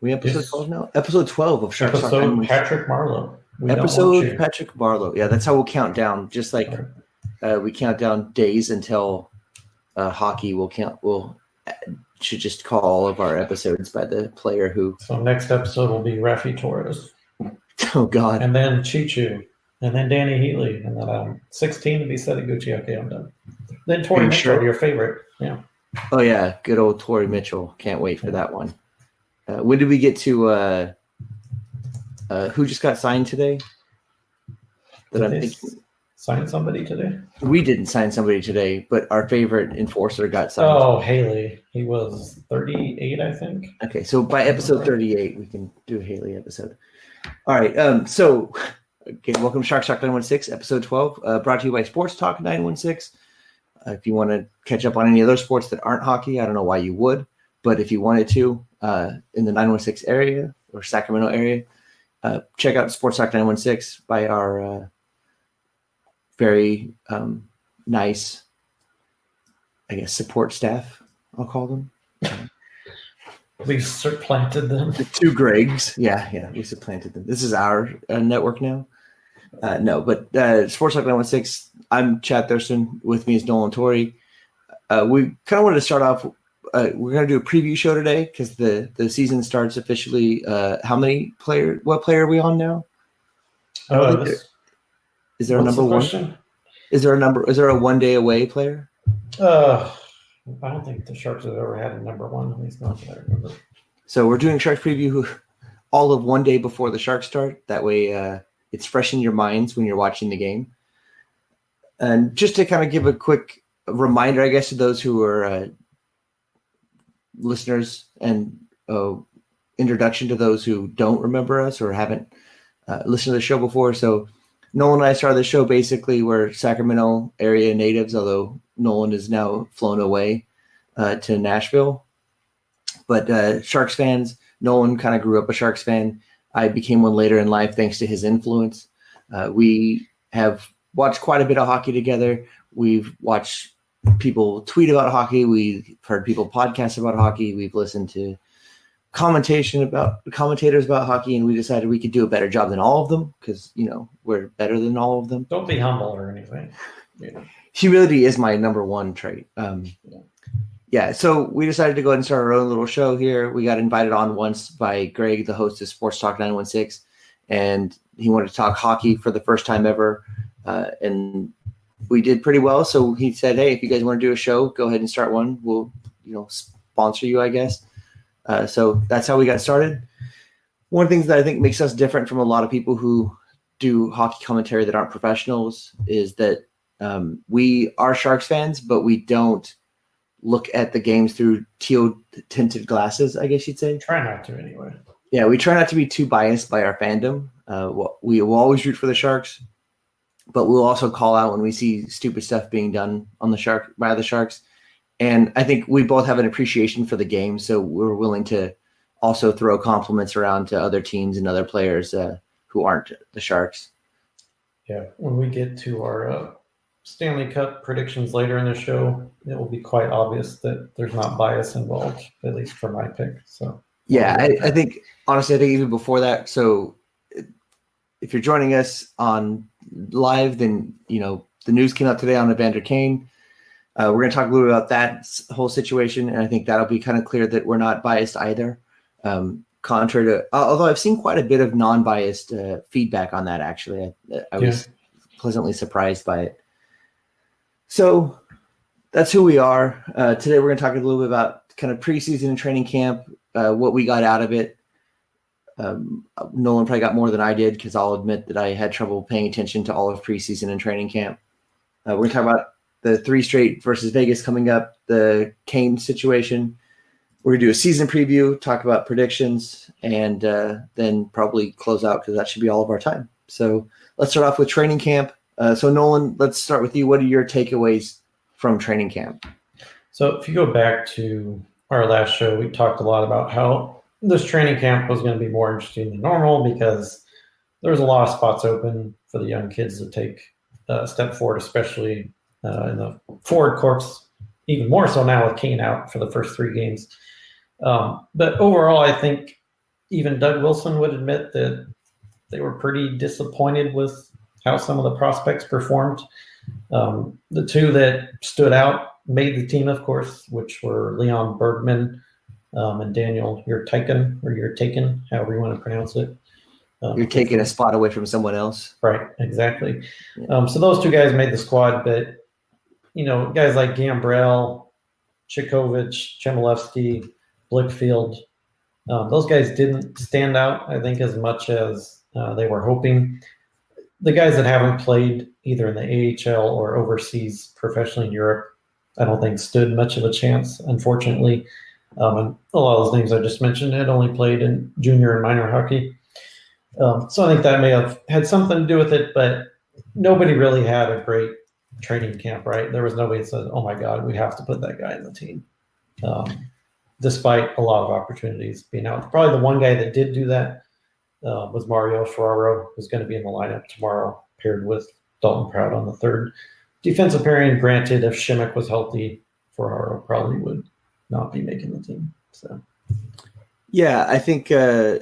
We episode 12 now? Episode 12 of Sharks Talk Episode 916. Patrick Marlowe. Episode Patrick Marlowe. Yeah, that's how we'll count down. Just like we count down days until hockey. We'll should just call all of our episodes by the player who. So next episode will be Rafi Torres. Oh God! And then Chichu, and then Danny Heatley, and then 16 to be Setaguchi. Okay, I'm done. Then Torrey Mitchell, your favorite. Yeah. Oh yeah, good old Torrey Mitchell. Can't wait for that one. When did we get to who just got signed today? Sign somebody today? We didn't sign somebody today, but our favorite enforcer got signed. Oh, Haley. He was 38, I think. Okay, so by episode 38, we can do a Haley episode. All right, so welcome to Sharks Talk 916, episode 12, brought to you by Sports Talk 916. If you want to catch up on any other sports that aren't hockey, I don't know why you would, but if you wanted to, in the 916 area or Sacramento area, check out Sports Talk 916 by our very nice, I guess, support staff, I'll call them. We supplanted them. The two Gregs. Yeah, we supplanted them. This is our network now. Sports Talk 916, I'm Chad Thurston. With me is Nolan Torrey. We kind of wanted to start off. We're going to do a preview show today because the season starts officially. What player are we on now? Is there a number one? Is there a 1 day away player? I don't think the Sharks have ever had a number one. At least not that I remember. So we're doing Sharks preview all of 1 day before the Sharks start. That way it's fresh in your minds when you're watching the game. And just to kind of give a quick reminder, I guess, to those who are listeners and introduction to those who don't remember us or haven't listened to the show before. So Nolan and I started the show basically. We're Sacramento area natives, although Nolan is now flown away to Nashville. But Sharks fans, Nolan kind of grew up a Sharks fan. I became one later in life thanks to his influence. We have watched quite a bit of hockey together. We've watched people tweet about hockey. We've heard people podcast about hockey. We've listened to commentators about hockey, and we decided we could do a better job than all of them because, we're better than all of them. Don't be humble or anything. Yeah. Humility is my number one trait. So we decided to go ahead and start our own little show here. We got invited on once by Greg, the host of Sports Talk 916, and he wanted to talk hockey for the first time ever. And we did pretty well. So he said, hey, if you guys want to do a show, go ahead and start one. We'll, sponsor you, I guess. So that's how we got started. One of the things that I think makes us different from a lot of people who do hockey commentary that aren't professionals is that we are Sharks fans, but we don't look at the games through teal tinted glasses, I guess you'd say. Try not to anyway. Yeah, we try not to be too biased by our fandom. We will always root for the Sharks, but we'll also call out when we see stupid stuff being done on by the Sharks. And I think we both have an appreciation for the game, so we're willing to also throw compliments around to other teams and other players who aren't the Sharks. Yeah, when we get to our Stanley Cup predictions later in the show, it will be quite obvious that there's not bias involved, at least for my pick. So yeah, I think honestly, even before that. So if you're joining us on live, then the news came out today on Evander Kane. We're going to talk a little bit about that whole situation, and I think that'll be kind of clear that we're not biased either. Contrary to, although I've seen quite a bit of non-biased feedback on that. Actually, I was pleasantly surprised by it. So that's who we are. Today we're going to talk a little bit about kind of preseason and training camp, what we got out of it. Nolan probably got more than I did because I'll admit that I had trouble paying attention to all of preseason and training camp. We're going to talk about the 3 straight versus Vegas coming up, the Kane situation. We're going to do a season preview, talk about predictions, and then probably close out because that should be all of our time. So let's start off with training camp. So Nolan, let's start with you. What are your takeaways from training camp? So if you go back to our last show, we talked a lot about how this training camp was going to be more interesting than normal because there's a lot of spots open for the young kids to take a step forward, especially in the forward corps, even more so now with Kane out for the first 3 games. But overall, I think even Doug Wilson would admit that they were pretty disappointed with how some of the prospects performed. The two that stood out made the team, of course, which were Leon Bergman and Daniel Yurtakin, however you want to pronounce it. You're taking a spot away from someone else. Right, exactly. So those two guys made the squad, but guys like Gambrell, Chikovic, Chmielewski, Blickfield, those guys didn't stand out, I think, as much as they were hoping. The guys that haven't played either in the AHL or overseas professionally in Europe, I don't think stood much of a chance, unfortunately. And a lot of those names I just mentioned had only played in junior and minor hockey. So I think that may have had something to do with it, but nobody really had a great training camp, right? There was nobody that said, oh my God, we have to put that guy in the team. Despite a lot of opportunities being out. Probably the one guy that did do that was Mario Ferraro, who's going to be in the lineup tomorrow, paired with Dalton Proud on the third defensive pairing. Granted, if Shimmick was healthy, Ferraro probably would not be making the team. So, yeah, I think I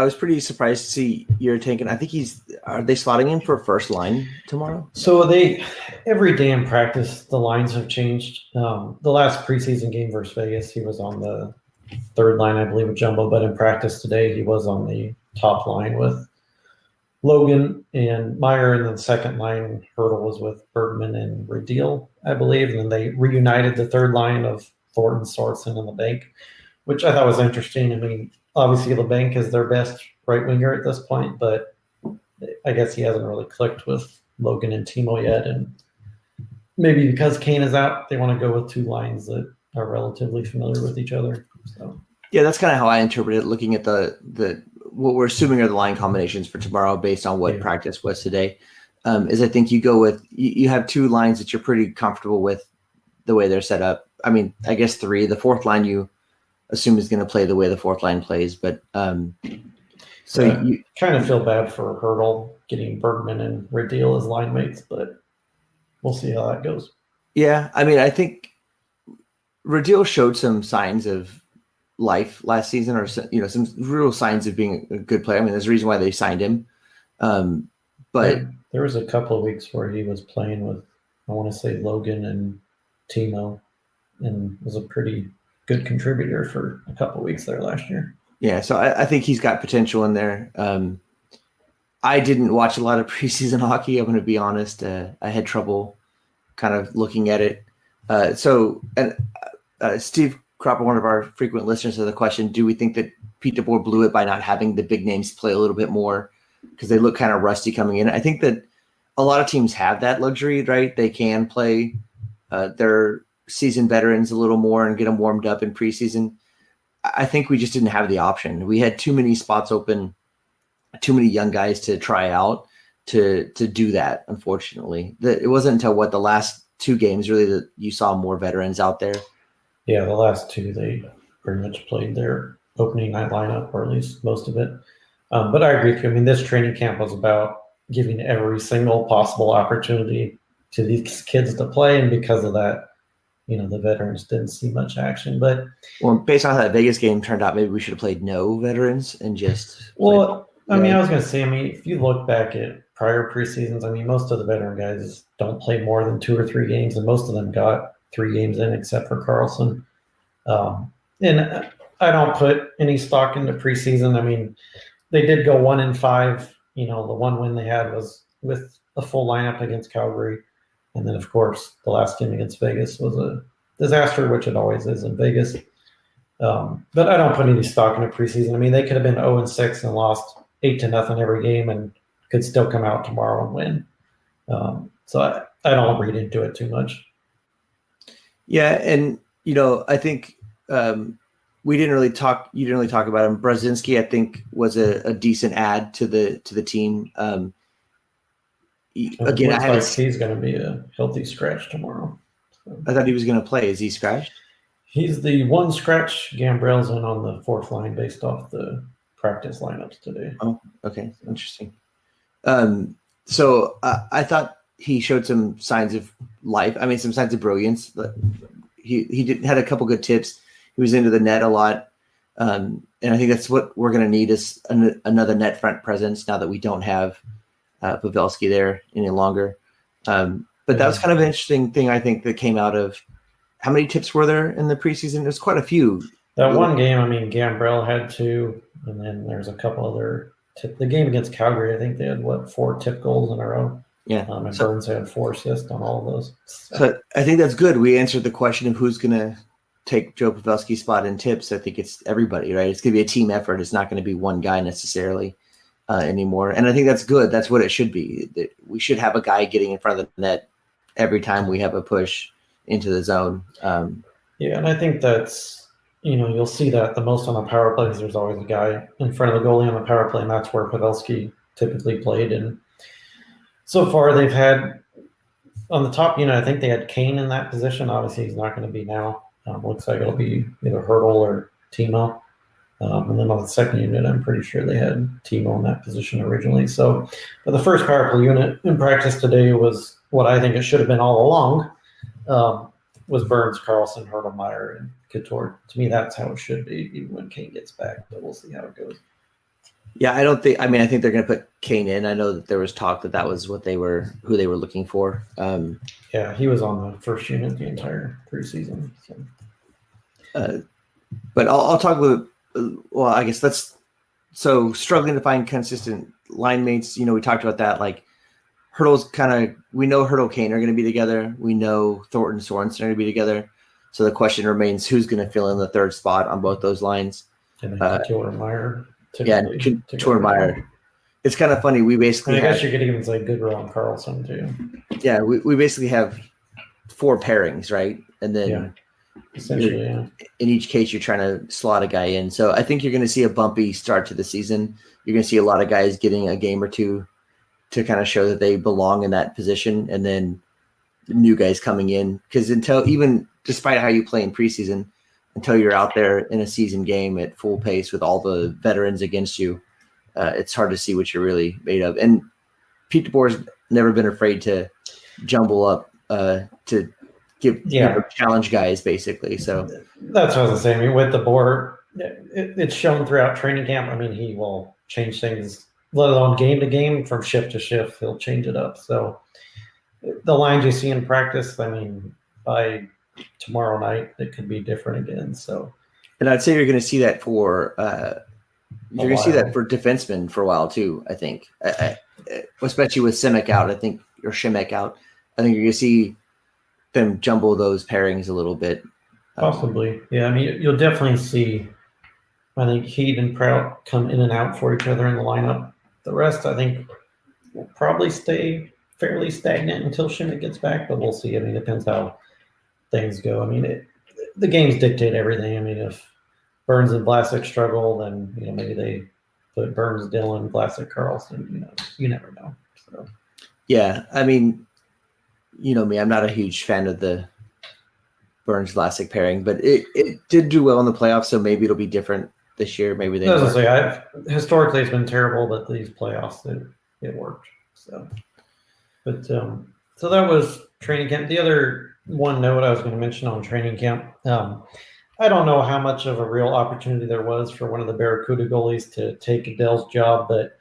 was pretty surprised to see you're taking. I think are they slotting him for first line tomorrow? So every day in practice, the lines have changed. The last preseason game versus Vegas, he was on the third line, I believe, with Jumbo, but in practice today, he was on the top line with Logan and Meyer, and then the second line, Hurdle, was with Bergman and Radil, I believe, and then they reunited the third line of Thornton, Sorensen, and LeBanc, which I thought was interesting. I mean, obviously LeBanc is their best right winger at this point, but I guess he hasn't really clicked with Logan and Timo yet, and maybe because Kane is out, they want to go with two lines that are relatively familiar with each other. So yeah, that's kind of how I interpret it, looking at the what we're assuming are the line combinations for tomorrow based on what practice was today. Is I think you go with you have two lines that you're pretty comfortable with the way they're set up. I mean, I guess three. The fourth line you assume is going to play the way the fourth line plays, but you kind of feel bad for Hurdle getting Bergman and Radil as line mates, but we'll see how that goes. Yeah, I mean, I think Radil showed some signs of life last season, or some real signs of being a good player. I mean, there's a reason why they signed him. But there was a couple of weeks where he was playing with, I want to say, Logan and Timo, and was a pretty good contributor for a couple of weeks there last year. Yeah, so I think he's got potential in there. I didn't watch a lot of preseason hockey. I'm going to be honest. I had trouble kind of looking at it. Steve Cropper, one of our frequent listeners, has a question: do we think that Pete DeBoer blew it by not having the big names play a little bit more because they look kind of rusty coming in? I think that a lot of teams have that luxury, right? They can play their seasoned veterans a little more and get them warmed up in preseason. I think we just didn't have the option. We had too many spots open, too many young guys to try out to do that. Unfortunately, it wasn't until the last two games really that you saw more veterans out there. Yeah, the last two, they pretty much played their opening night lineup, or at least most of it. But I agree with you. I mean, this training camp was about giving every single possible opportunity to these kids to play, and because of that, the veterans didn't see much action. But based on how that Vegas game turned out, maybe we should have played no veterans and just. I was going to say, if you look back at prior preseasons, most of the veteran guys don't play more than 2 or 3 games, and most of them got 3 games in, except for Carlson. And I don't put any stock into preseason. They did go 1-5. The one win they had was with a full lineup against Calgary. And then, of course, the last game against Vegas was a disaster, which it always is in Vegas. But I don't put any stock into preseason. They could have been 0-6 and lost 8-0 every game and could still come out tomorrow and win. So I don't read into it too much. Yeah, and I think we didn't really talk. You didn't really talk about him. Brzezinski, I think, was a decent add to the team. Again, he's going to be a healthy scratch tomorrow. So. I thought he was going to play. Is he scratched? He's the one scratch. Gambrell's in on the fourth line based off the practice lineups today. Oh, okay, interesting. So I thought he showed some signs of life. Some signs of brilliance. He had a couple good tips. He was into the net a lot. And I think that's what we're going to need is another net front presence now that we don't have Pavelski there any longer. But that was kind of an interesting thing, I think, that came out of how many tips were there in the preseason? There's quite a few. That one game, I mean, Gambrell had 2, and then there's a couple other the game against Calgary, I think they had 4 tip goals in a row. Yeah. And Burns had 4 assists on all of those. So I think that's good. We answered the question of who's going to take Joe Pavelski's spot in tips. I think it's everybody, right? It's going to be a team effort. It's not going to be one guy necessarily anymore. And I think that's good. That's what it should be. We should have a guy getting in front of the net every time we have a push into the zone. Yeah, and I think that's, you'll see that the most on the power play because there's always a guy in front of the goalie on the power play, and that's where Pavelski typically played. And so far they've had on the top unit, I think they had Kane in that position. Obviously, he's not going to be now. Looks like it'll be either Hurdle or Timo. And then on the second unit, I'm pretty sure they had Timo in that position originally. So but the first power play unit in practice today was what I think it should have been all along, was Burns, Carlson, Hurdle-Meyer, and Couture. To me, that's how it should be, even when Kane gets back. But we'll see how it goes. Yeah, I think they're going to put Kane in. I know that there was talk that was who they were looking for. Yeah, he was on the first unit the entire preseason. So. But I'll talk with. Well, I guess so struggling to find consistent line mates. We talked about that. Like Hurdle's we know Hurdle Kane are going to be together. We know Thornton Sorensen are going to be together. So the question remains, who's going to fill in the third spot on both those lines? And then Couture-Meyer. Yeah, Couture-Meyer. It's kind of funny. We basically I guess you could even say Goodrow and Carlson too. Yeah, we basically have 4 pairings, right? And then essentially, in each case, you're trying to slot a guy in. So I think you're going to see a bumpy start to the season. You're going to see a lot of guys getting a game or two to kind of show that they belong in that position, and then new guys coming in. Because despite how you play in preseason, until you're out there in a season game at full pace with all the veterans against you, it's hard to see what you're really made of. And Pete DeBoer's never been afraid to jumble up to give challenge guys, basically. So that's what I was saying. I mean, with DeBoer, it's shown throughout training camp. I mean, he will change things, let alone game to game, from shift to shift. He'll change it up. So the lines you see in practice, I mean, by tomorrow night, it could be different again. So, and I'd say you're going to see that for defensemen for a while too. I think, especially with Simek out, or Šimek out. I think you're going to see them jumble those pairings a little bit. Possibly, yeah. I mean, you'll definitely see. I think Heed and Prout come in and out for each other in the lineup. The rest, I think, will probably stay fairly stagnant until Šimek gets back, but we'll see. I mean, it depends how things go. I mean, the games dictate everything. I mean, if Burns and Vlasic struggle, then maybe they put Burns, Dillon, Vlasic, Carlson. You never know. So yeah, I mean, me, I'm not a huge fan of the Burns Vlasic pairing, but it did do well in the playoffs, so maybe it'll be different this year. Maybe they. Historically it's been terrible, but these playoffs it worked. So, but so that was training camp. The other one note I was going to mention on training camp, I don't know how much of a real opportunity there was for one of the Barracuda goalies to take Adele's job, but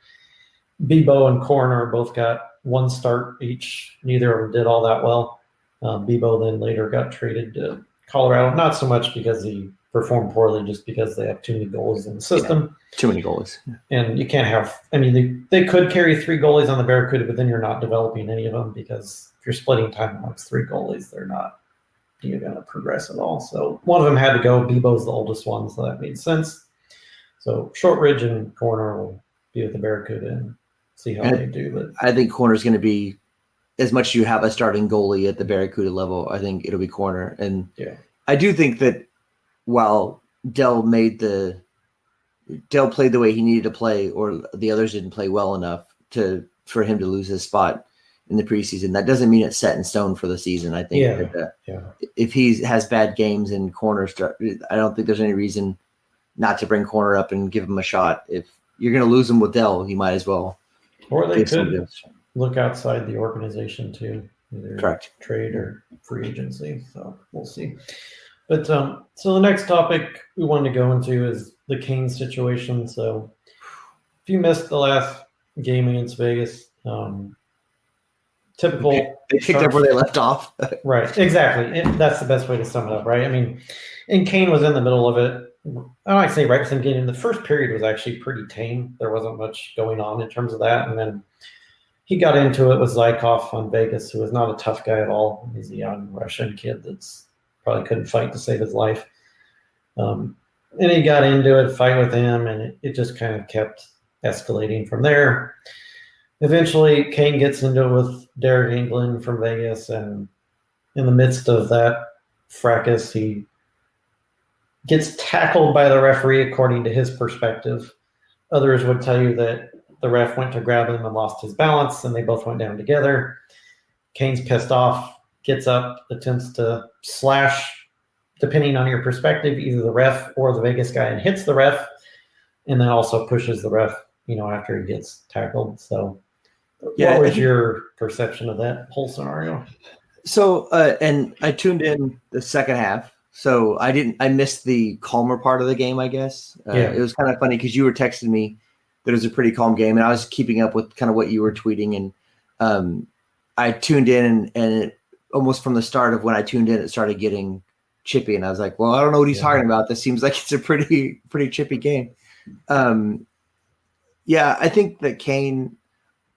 Bibeau and Coroner both got 1 start each. Neither of them did all that well. Bibeau then later got traded to Colorado, not so much because he performed poorly, just because they have too many goalies in the system. Yeah, too many goalies. And you can't have, I mean, they could carry 3 goalies on the Barracuda, but then you're not developing any of them, because if you're splitting time amongst 3 goalies, you're going to progress at all. So one of them had to go. Bibeau's the oldest one, so that made sense. So Shortridge and Corner will be with the Barracuda and see how they do. But I think Corner's going to be, as much as you have a starting goalie at the Barracuda level, I think it'll be Corner. And I do think that while Dell played the way he needed to play, or the others didn't play well enough for him to lose his spot in the preseason, that doesn't mean it's set in stone for the season. I think if he has bad games and Corner I don't think there's any reason not to bring Corner up and give him a shot. If you're going to lose him with Dell, you might as well. Or they could look outside the organization too, either trade or free agency. So we'll see. But so the next topic we wanted to go into is the Kane situation. So if you missed the last game against Vegas, typical. They picked up where they left off. Right, exactly. That's the best way to sum it up, right? I mean, and Kane was in the middle of it. I don't like to say right from the beginning. The first period was actually pretty tame. There wasn't much going on in terms of that. And then he got into it with Zykov on Vegas, who was not a tough guy at all. He's a young Russian kid that's probably couldn't fight to save his life. And he got into it, fight with him, and it just kind of kept escalating from there. Eventually, Kane gets into it with Derek England from Vegas, and in the midst of that fracas, he gets tackled by the referee according to his perspective. Others would tell you that the ref went to grab him and lost his balance, and they both went down together. Kane's pissed off, gets up, attempts to slash, depending on your perspective, either the ref or the Vegas guy, and hits the ref, and then also pushes the ref, after he gets tackled. So what was your perception of that whole scenario? So, and I tuned in the second half. So I missed the calmer part of the game, I guess. It was kind of funny because you were texting me that it was a pretty calm game, and I was keeping up with kind of what you were tweeting. And I tuned in, and it, almost from the start of when I tuned in, it started getting chippy. And I was like, well, I don't know what he's talking about. This seems like it's a pretty chippy game. I think that Kane,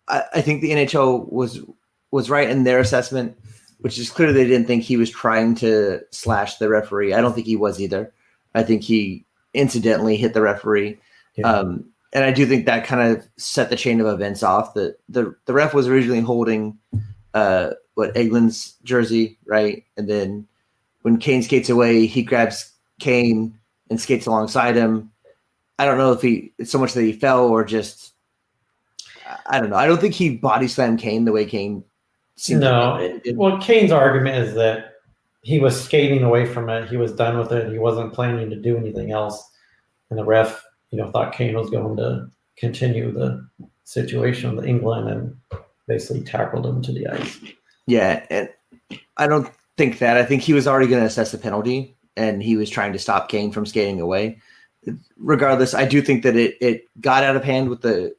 I think the NHL was right in their assessment, which is clear they didn't think he was trying to slash the referee. I don't think he was either. I think he incidentally hit the referee. Yeah. And I do think that kind of set the chain of events off. The ref was originally holding Egeland's jersey, right? And then when Kane skates away, he grabs Kane and skates alongside him. I don't know if it's so much that he fell or just, I don't know. I don't think he body slammed Kane the way Kane seemed to. Well, Kane's argument is that he was skating away from it. He was done with it. He wasn't planning to do anything else. And the ref, thought Kane was going to continue the situation with England and basically tackled him to the ice. Yeah, and I don't think that. I think he was already going to assess the penalty, and he was trying to stop Kane from skating away. Regardless, I do think that it got out of hand with the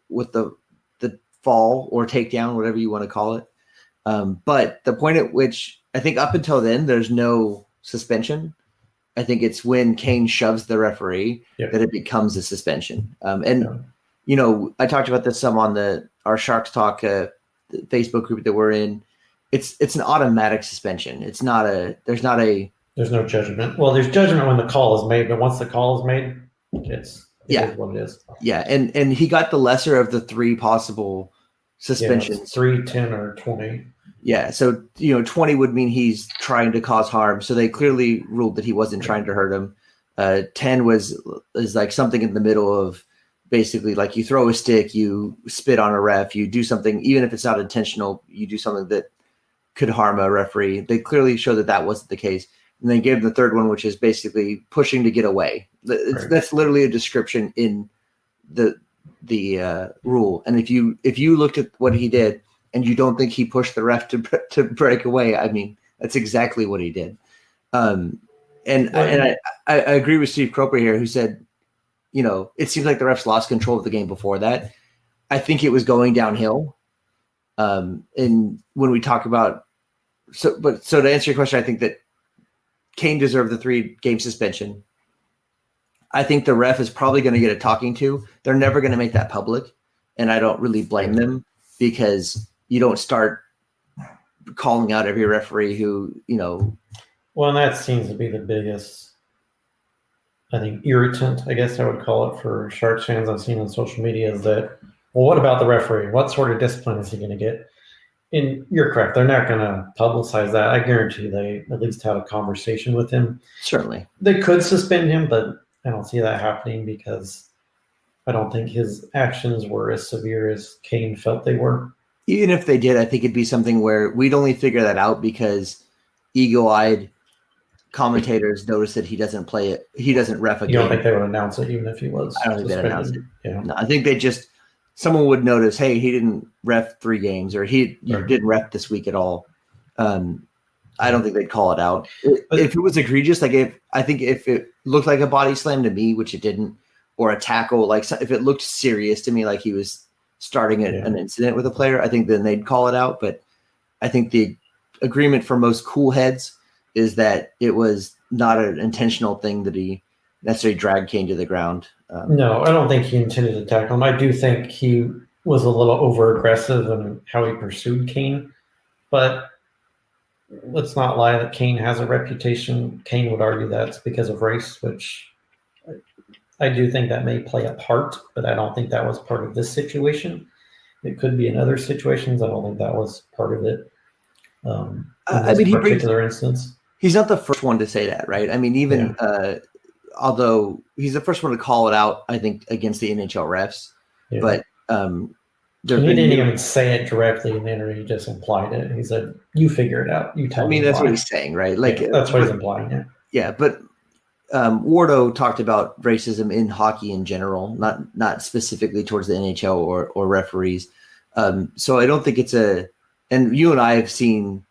fall or takedown, whatever you want to call it. But the point at which I think up until then, there's no suspension. I think it's when Kane shoves the referee that it becomes a suspension. I talked about this some on our Sharks Talk Facebook group that we're in. It's an automatic suspension. There's no judgment. Well, there's judgment when the call is made, but once the call is made, it is what it is. Yeah, and he got the lesser of the three possible suspensions. 3, 10, or 20. Yeah, so 20 would mean he's trying to cause harm. So they clearly ruled that he wasn't trying to hurt him. 10 is like something in the middle of basically like you throw a stick, you spit on a ref, you do something, even if it's not intentional, you do something that could harm a referee. They clearly showed that wasn't the case. And they gave the third one, which is basically pushing to get away. That's literally a description in the rule. And if you looked at what he did and you don't think he pushed the ref to break away, I mean, that's exactly what he did. And I agree with Steve Kroper here, who said, it seems like the refs lost control of the game before that. I think it was going downhill. And when we talk about, so to answer your question, I think that Kane deserved the 3-game suspension. I think the ref is probably going to get a talking to. They're never going to make that public, and I don't really blame them because you don't start calling out every referee who. Well, and that seems to be the biggest, I think, irritant, I guess I would call it, for Sharks fans I've seen on social media is that, well, what about the referee? What sort of discipline is he going to get? And you're correct. They're not going to publicize that. I guarantee they at least have a conversation with him. Certainly. They could suspend him, but I don't see that happening because I don't think his actions were as severe as Kane felt they were. Even if they did, I think it'd be something where we'd only figure that out because eagle-eyed commentators notice that he doesn't play it. He doesn't ref a game. You don't think they would announce it even if he was? I don't think they'd announce it. Yeah. No, I think someone would notice, hey, he didn't ref 3 games or he didn't ref this week at all. I don't think they'd call it out. If it was egregious, if it looked like a body slam to me, which it didn't, or a tackle, like if it looked serious to me, like he was starting an incident with a player, I think then they'd call it out. But I think the agreement for most cool heads is that it was not an intentional thing that he necessarily dragged Kane to the ground. No, I don't think he intended to tackle him. I do think he was a little over aggressive in how he pursued Kane, but let's not lie that Kane has a reputation. Kane would argue that's because of race, which I do think that may play a part, but I don't think that was part of this situation. It could be in other situations. I don't think that was part of it. I mean, particular instance, he's not the first one to say that, right? I mean, even although he's the first one to call it out, I think against the NHL refs, but he didn't even say it directly in the interview. He just implied it. He said, "You figure it out. You tell me." I mean, that's what he's saying, right? Like that's what he's implying. Yeah. Yeah, but Wardo talked about racism in hockey in general, not specifically towards the NHL or referees. So I don't think it's and you and I have seen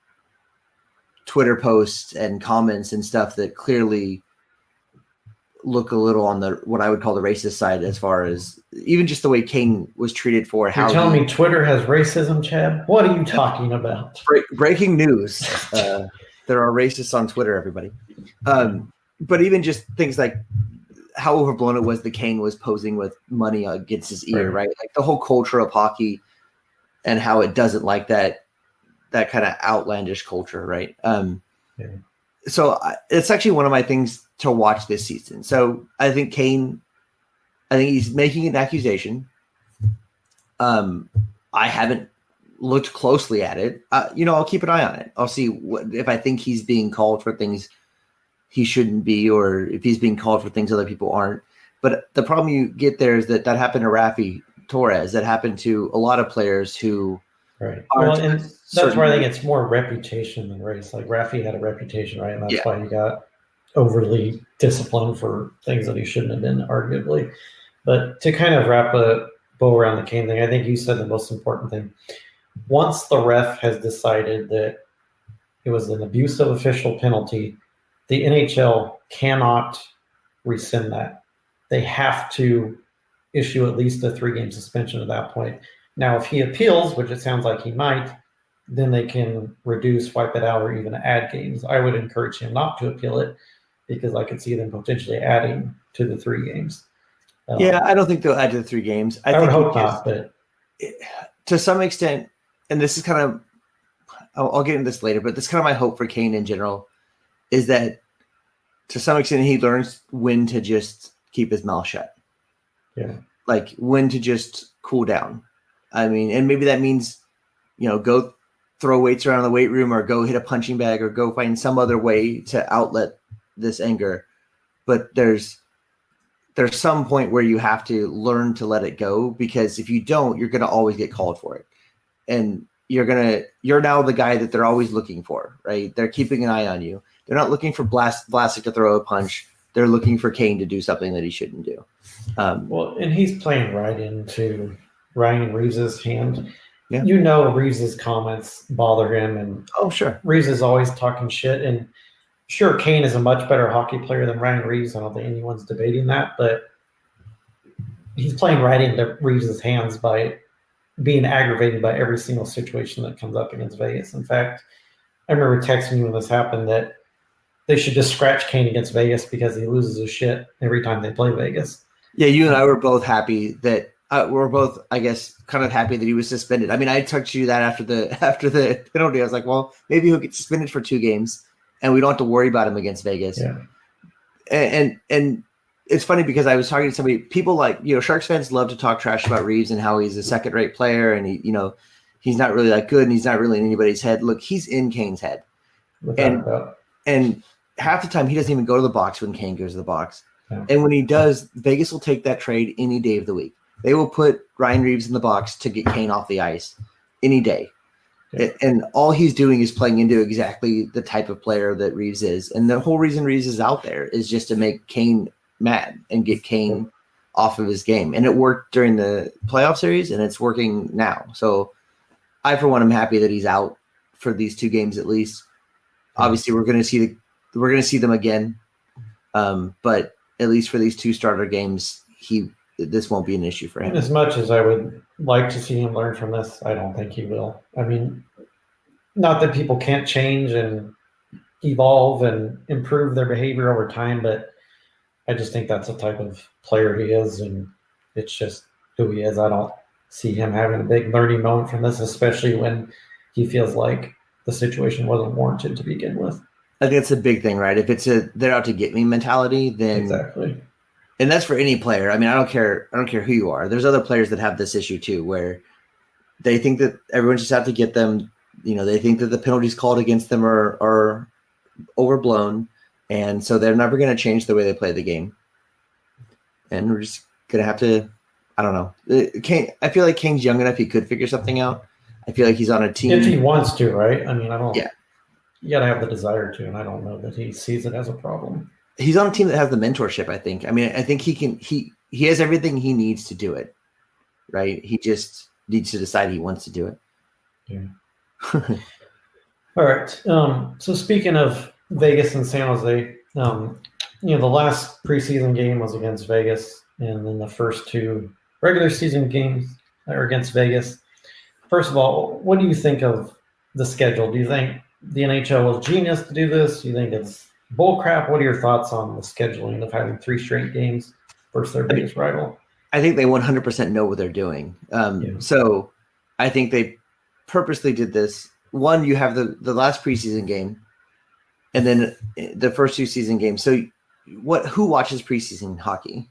Twitter posts and comments and stuff that clearly look a little on the what I would call the racist side, as far as even just the way Kane was treated for how. You're telling me Twitter has racism, Chad? What are you talking about? Breaking news. There are racists on Twitter, everybody. But even just things like how overblown it was that Kane was posing with money against his ear, right? Like the whole culture of hockey and how it doesn't like that kind of outlandish culture, right? So it's actually one of my things to watch this season. So I think he's making an accusation. I haven't looked closely at it. I'll keep an eye on it. I'll see if I think he's being called for things he shouldn't be, or if he's being called for things other people aren't. But the problem you get there is that happened to Raffi Torres. That happened to a lot of players who and that's where I think it's more reputation than race. Like Raffi had a reputation, right? And that's why he got overly disciplined for things that he shouldn't have been, arguably. But to kind of wrap a bow around the Kane thing, I think you said the most important thing. Once the ref has decided that it was an abusive official penalty, the NHL cannot rescind that. They have to issue at least a 3-game suspension at that point. Now, if he appeals, which it sounds like he might, then they can reduce, wipe it out, or even add games. I would encourage him not to appeal it because I could see them potentially adding to the 3 games. I don't think they'll add to the 3 games. I would hope not, but to some extent, and this is kind of, I'll get into this later, but this is kind of my hope for Kane in general, is that to some extent he learns when to just keep his mouth shut. Yeah. Like when to just cool down. I mean, and maybe that means, go throw weights around the weight room or go hit a punching bag or go find some other way to outlet this anger. But there's some point where you have to learn to let it go, because if you don't, you're going to always get called for it. And you're now the guy that they're always looking for, right? They're keeping an eye on you. They're not looking for Vlasic to throw a punch. They're looking for Kane to do something that he shouldn't do. And he's playing right into Ryan Reeves' hand. Yeah. Reeves' comments bother him, and sure, Reeves is always talking shit. And sure, Kane is a much better hockey player than Ryan Reeves. I don't think anyone's debating that, but he's playing right into Reeves' hands by being aggravated by every single situation that comes up against Vegas. In fact, I remember texting you when this happened that they should just scratch Kane against Vegas because he loses his shit every time they play Vegas. Yeah, you and I were both happy that we're both, I guess, kind of happy that he was suspended. I mean, I texted you that after the penalty. I was like, well, maybe he'll get suspended for 2 games, and we don't have to worry about him against Vegas. Yeah. And it's funny because I was talking to somebody. People like Sharks fans love to talk trash about Reeves and how he's a second-rate player, and he's not really that good, and he's not really in anybody's head. Look, he's in Kane's head, and half the time he doesn't even go to the box when Kane goes to the box. Yeah. And when he does, Vegas will take that trade any day of the week. They will put Ryan Reeves in the box to get Kane off the ice any day. Yeah. And all he's doing is playing into exactly the type of player that Reeves is. And the whole reason Reeves is out there is just to make Kane mad and get Kane off of his game. And it worked during the playoff series, and it's working now. So I, for one, am happy that he's out for these 2 games at least. Obviously, we're going to see them again. But at least for these 2 starter games, this won't be an issue for And him. as much as I would like to see him learn from this, I don't think he will. I mean, not that people can't change and evolve and improve their behavior over time, but I just think that's the type of player he is, and it's just who he is. I don't see him having a big learning moment from this, especially when he feels like the situation wasn't warranted to begin with. I think that's a big thing, right? If it's a they're out to get me mentality, then Exactly. and that's for any player. I mean, I don't care who you are. There's other players that have this issue too, where they think that everyone just have to get them. They think that the penalties called against them are overblown, and so they're never going to change the way they play the game. And we're just going to have to. I don't know. I feel like Kane's young enough; he could figure something out. I feel like he's on a team if he wants to, right? I mean, I don't. Yeah. You got to have the desire to, and I don't know that he sees it as a problem. He's on a team that has the mentorship. I think. I mean, I think he can. He has everything he needs to do it. Right. He just needs to decide he wants to do it. Yeah. All right. So speaking of Vegas and San Jose, the last preseason game was against Vegas, and then the first two regular season games are against Vegas. First of all, what do you think of the schedule? Do you think the NHL was genius to do this? Do you think it's bullcrap? What are your thoughts on the scheduling of having 3 straight games versus their biggest rival? I think they 100% know what they're doing. So I think they purposely did this. One, you have the last preseason game, and then the first 2 season games. So who watches preseason hockey?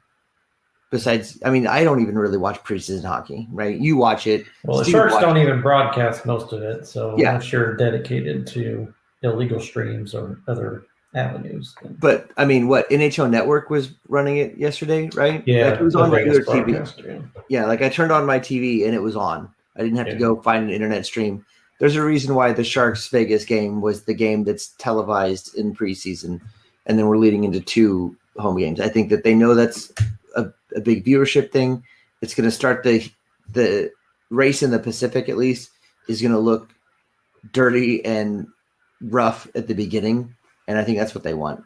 Besides, I mean, I don't even really watch preseason hockey, right? You watch it. Well, the Sharks don't even broadcast most of it, so Yeah. unless you're dedicated to illegal streams or other avenues. But I mean, what NHL Network was running it yesterday, right? Yeah, Like it was the on Vegas regular TV. broadcaster, Yeah, like I turned on my TV and it was on. I didn't have to go find an internet stream. There's a reason why the Sharks Vegas game was the game that's televised in preseason, and then we're leading into 2 home games. I think that they know that's a big viewership thing. It's going to start the race in the Pacific, at least, is going to look dirty and rough at the beginning, and I think that's what they want.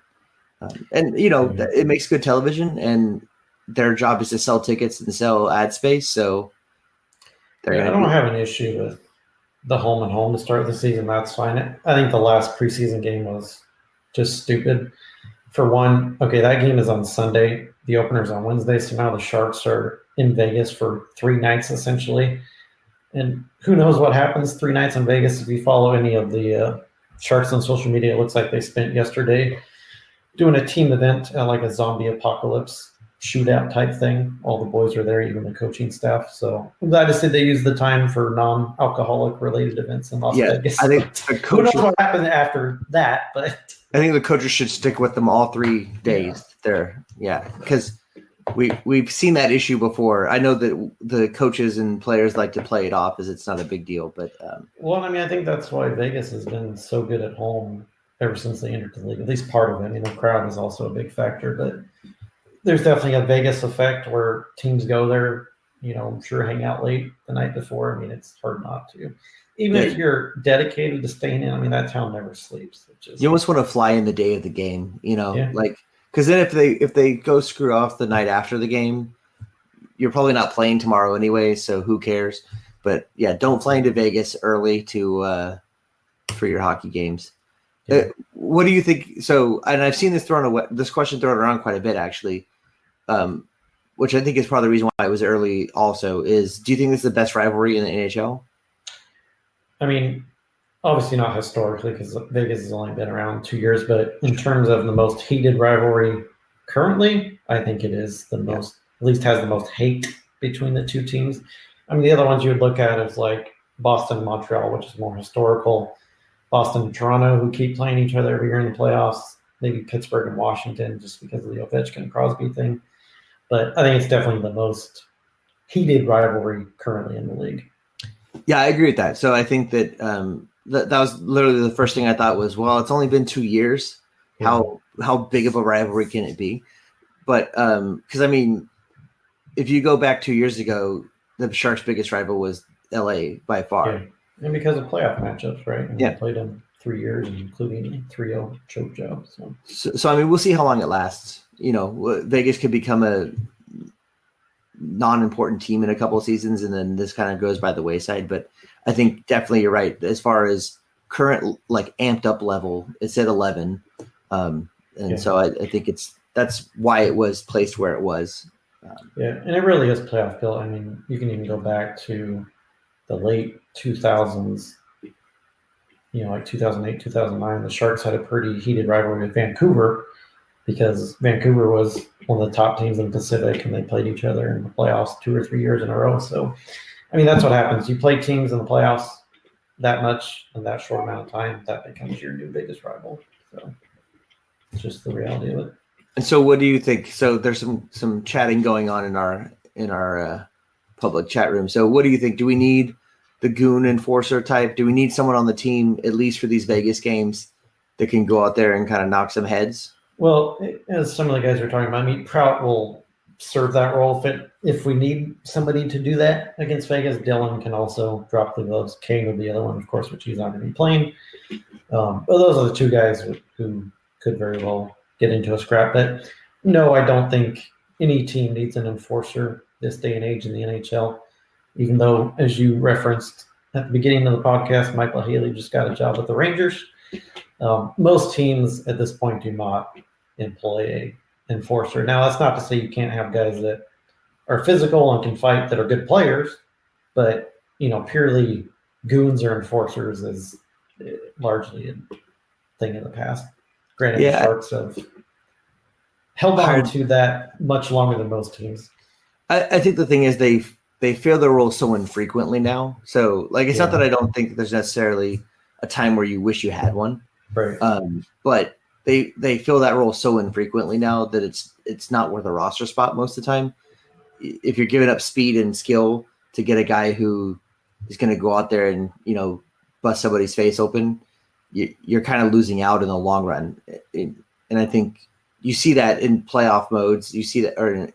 And it makes good television, and their job is to sell tickets and sell ad space. So I don't have an issue with the home and home to start the season. That's fine. I think the last preseason game was just stupid. For one, okay, that game is on Sunday. The opener's on Wednesday. So now the Sharks are in Vegas for 3 nights essentially. And who knows what happens 3 nights in Vegas. If you follow any of the Sharks on social media, it looks like they spent yesterday doing a team event, like a zombie apocalypse shootout type thing. All the boys are there, even the coaching staff. So I'm glad to see they use the time for non-alcoholic related events in Las Vegas. I think the Who knows coaches, what happened after that, but I think the coaches should stick with them all 3 days there. Yeah, because we've seen that issue before. I know that the coaches and players like to play it off as it's not a big deal, but well, I mean, I think that's why Vegas has been so good at home ever since they entered the league. At least part of it. I mean, the crowd is also a big factor, but there's definitely a Vegas effect where teams go there, I'm sure hang out late the night before. I mean, it's hard not to. Even if you're dedicated to staying in, I mean, that town never sleeps. You almost want to fly in the day of the game, like because then if they go screw off the night after the game, you're probably not playing tomorrow anyway, so who cares? But yeah, don't fly into Vegas early for your hockey games. Yeah. What do you think? So, and I've seen this question thrown around quite a bit actually. Which I think is part of the reason why it was early also is, do you think this is the best rivalry in the NHL? I mean, obviously not historically because Vegas has only been around 2 years, but in terms of the most heated rivalry currently, I think it is the most, at least has the most hate between the 2 teams. I mean, the other ones you would look at is like Boston and Montreal, which is more historical. Boston and Toronto, who keep playing each other every year in the playoffs. Maybe Pittsburgh and Washington, just because of the Ovechkin and Crosby thing. But I think it's definitely the most heated rivalry currently in the league. Yeah, I agree with that. So I think that that was literally the first thing I thought was, well, it's only been 2 years. Yeah. How big of a rivalry can it be? But because I mean, if you go back 2 years ago, the Sharks' biggest rival was LA by far. Yeah. And because of playoff matchups, right? And yeah. They played them 3 years, including a 3-0 choke job. So I mean, we'll see how long it lasts. Vegas could become non-important team in a couple of seasons, and then this kind of goes by the wayside. But I think definitely you're right. As far as current, like, amped up level, it's at 11. So I think that's why it was placed where it was. And it really is playoff built. I mean, you can even go back to the late 2000s, like 2008, 2009. The Sharks had a pretty heated rivalry with Vancouver because Vancouver was one of the top teams in the Pacific, and they played each other in the playoffs 2 or 3 years in a row. So, I mean, that's what happens. You play teams in the playoffs that much in that short amount of time, that becomes your new biggest rival. So it's just the reality of it. And so, what do you think? So, there's some chatting going on in our public chat room. So, what do you think? Do we need the goon enforcer type? Do we need someone on the team, at least for these Vegas games, that can go out there and kind of knock some heads? Well, as some of the guys were talking about, I mean, Prout will serve that role if we need somebody to do that against Vegas. Dylan can also drop the gloves. Kane would be the other one, of course, which he's not going to be playing. But those are the two guys who could very well get into a scrap. But no, I don't think any team needs an enforcer this day and age in the NHL, even though, as you referenced at the beginning of the podcast, Michael Haley just got a job with the Rangers. Most teams at this point do not employ a enforcer. Now, that's not to say you can't have guys that are physical and can fight that are good players, but purely goons or enforcers is largely a thing of the past. Granted, the Sharks have held on to that much longer than most teams. I think the thing is they fill their role so infrequently now. So, like, it's not that I don't think that there's necessarily a time where you wish you had one. Right. But they fill that role so infrequently now that it's not worth a roster spot most of the time. If you're giving up speed and skill to get a guy who is going to go out there and bust somebody's face open, you're kind of losing out in the long run. And I think you see that in playoff modes. You see that in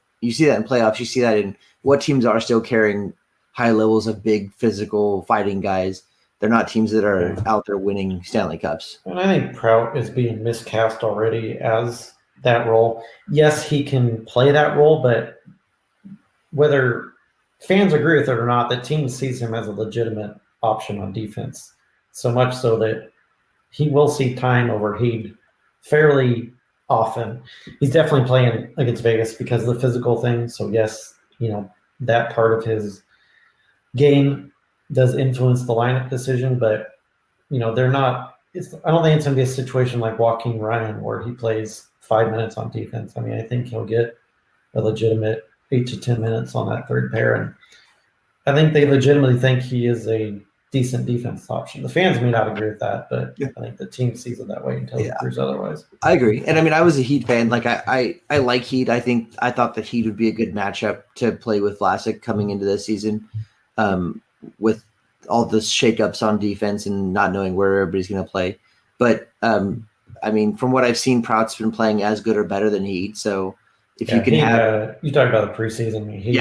playoffs. You see that in what teams are still carrying high levels of big physical fighting guys. They're not teams that are out there winning Stanley Cups. And I think Prout is being miscast already as that role. Yes, he can play that role, but whether fans agree with it or not, the team sees him as a legitimate option on defense. So much so that he will see time over Heed fairly often. He's definitely playing against Vegas because of the physical thing. So yes, that part of his game does influence the lineup decision, but they're not. I don't think it's going to be a situation like Joaquin Ryan where he plays 5 minutes on defense. I mean, I think he'll get a legitimate 8 to 10 minutes on that third pair, and I think they legitimately think he is a decent defense option. The fans may not agree with that, but I think the team sees it that way until it proves otherwise. I agree, and I mean, I was a Heat fan. Like I like Heat. I thought that Heat would be a good matchup to play with Vlasic coming into this season. With all the shakeups on defense and not knowing where everybody's going to play. But, I mean, from what I've seen, Prout's been playing as good or better than Heat. So if you can you talk about the preseason. I mean, Heat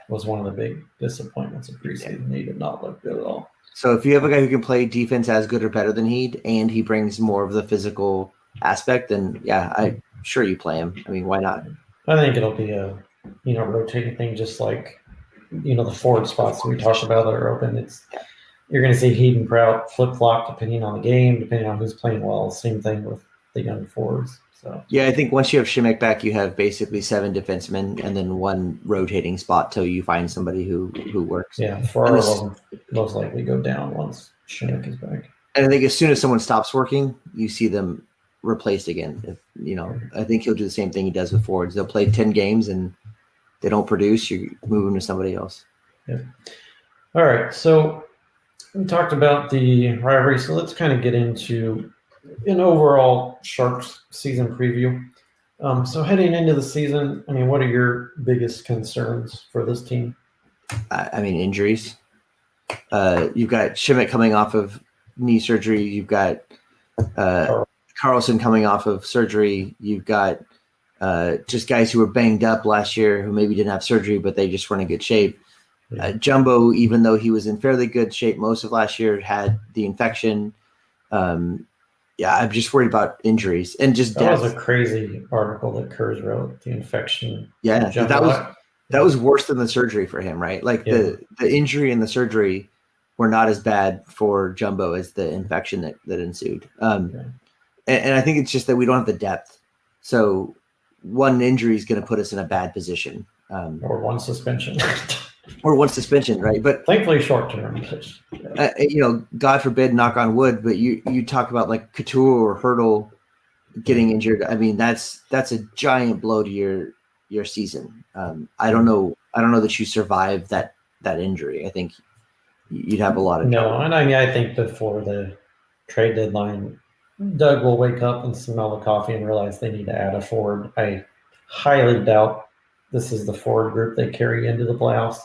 was one of the big disappointments of preseason. He did not look good at all. So if you have a guy who can play defense as good or better than Heat and he brings more of the physical aspect, then, I'm sure you play him. I mean, why not? I think it'll be a, rotating thing just like, the forward spots we talked about that are open. You're going to see Heed and Prout flip-flop depending on the game, depending on who's playing well. Same thing with the young forwards. So I think once you have Šimek back, you have basically 7 defensemen and then one rotating spot till you find somebody who works. Yeah, Ferraro will most likely go down once Šimek is back. And I think as soon as someone stops working, you see them replaced again. I think he'll do the same thing he does with forwards. They'll play 10 games and they don't produce, you move them to somebody else. Yeah. All right. So we talked about the rivalry. So let's kind of get into an overall Sharks season preview. So heading into the season, I mean, what are your biggest concerns for this team? I mean, injuries. You've got Šimek coming off of knee surgery. You've got Carlson coming off of surgery. You've got just guys who were banged up last year who maybe didn't have surgery, but they just weren't in good shape. Jumbo, even though he was in fairly good shape most of last year, had the infection. I'm just worried about injuries and just that depth. was a crazy article that Kurz wrote, the infection. Yeah, that was worse than the surgery for him, right? Like the injury and the surgery were not as bad for Jumbo as the infection that ensued. And I think it's just that we don't have the depth. So one injury is going to put us in a bad position. Or one suspension. Or one suspension, right? But thankfully short term. God forbid, knock on wood, but you talk about like Couture or Hurdle getting injured. I mean, that's a giant blow to your season. I don't know that you survive that injury. I think you'd have a lot of trouble. And I mean, I think before the trade deadline, Doug will wake up and smell the coffee and realize they need to add a forward. I highly doubt this is the forward group they carry into the playoffs.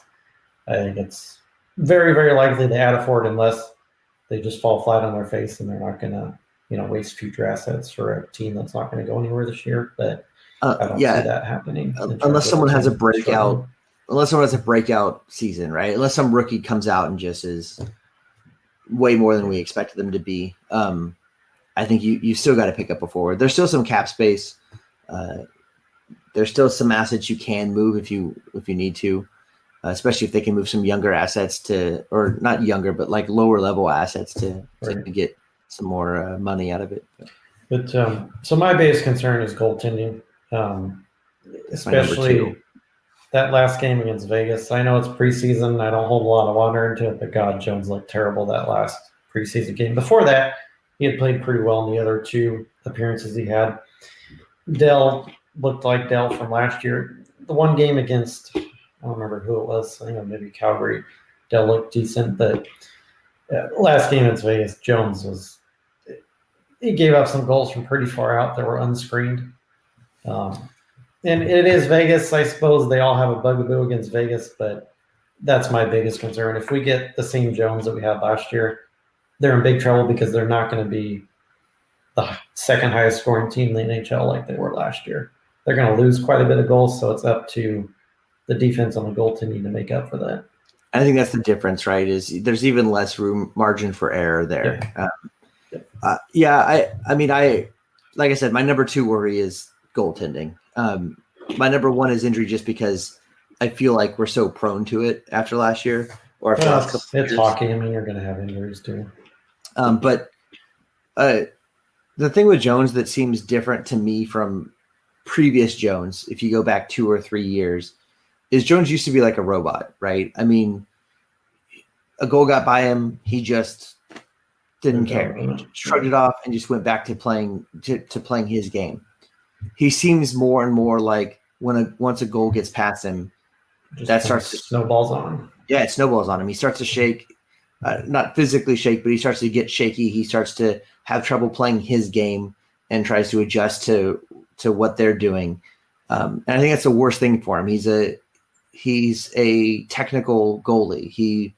I think it's very, very likely they add a forward unless they just fall flat on their face and they're not going to, waste future assets for a team that's not going to go anywhere this year. But I don't see that happening. Unless someone has a breakout. Unless someone has a breakout season, right? Unless some rookie comes out and just is way more than we expected them to be. I think you still got to pick up a forward. There's still some cap space. There's still some assets you can move if you need to, especially if they can move some younger assets or not younger, but like lower level assets to get some more money out of it. But so my biggest concern is goaltending, especially that last game against Vegas. I know it's preseason. I don't hold a lot of water into it, but God, Jones looked terrible that last preseason game. Before that, he had played pretty well in the other two appearances he had. Dell looked like Dell from last year. The one game against, I don't remember who it was. I think maybe Calgary. Dell looked decent, but last game against Vegas, Jones he gave up some goals from pretty far out that were unscreened. And it is Vegas. I suppose they all have a bugaboo against Vegas, but that's my biggest concern. If we get the same Jones that we had last year, they're in big trouble because they're not going to be the second highest scoring team in the NHL like they were last year. They're going to lose quite a bit of goals, so it's up to the defense on the goaltending to make up for that. I think that's the difference, right? Is there's even less margin for error there. I mean, like I said, my number 2 worry is goaltending. My number 1 is injury, just because I feel like we're so prone to it after last year or after last couple of years. It's hockey. I mean, you're going to have injuries too. But the thing with Jones that seems different to me from previous Jones, if you go back 2 or 3 years, is Jones used to be like a robot, right? I mean, a goal got by him, he just didn't care. He shrugged it off and just went back to playing playing his game. He seems more and more like once a goal gets past him, that starts to snowballs on him. Yeah, it snowballs on him. He starts to shake, not physically shake, but he starts to get shaky. He starts to have trouble playing his game and tries to adjust to what they're doing. And I think that's the worst thing for him. He's a technical goalie. He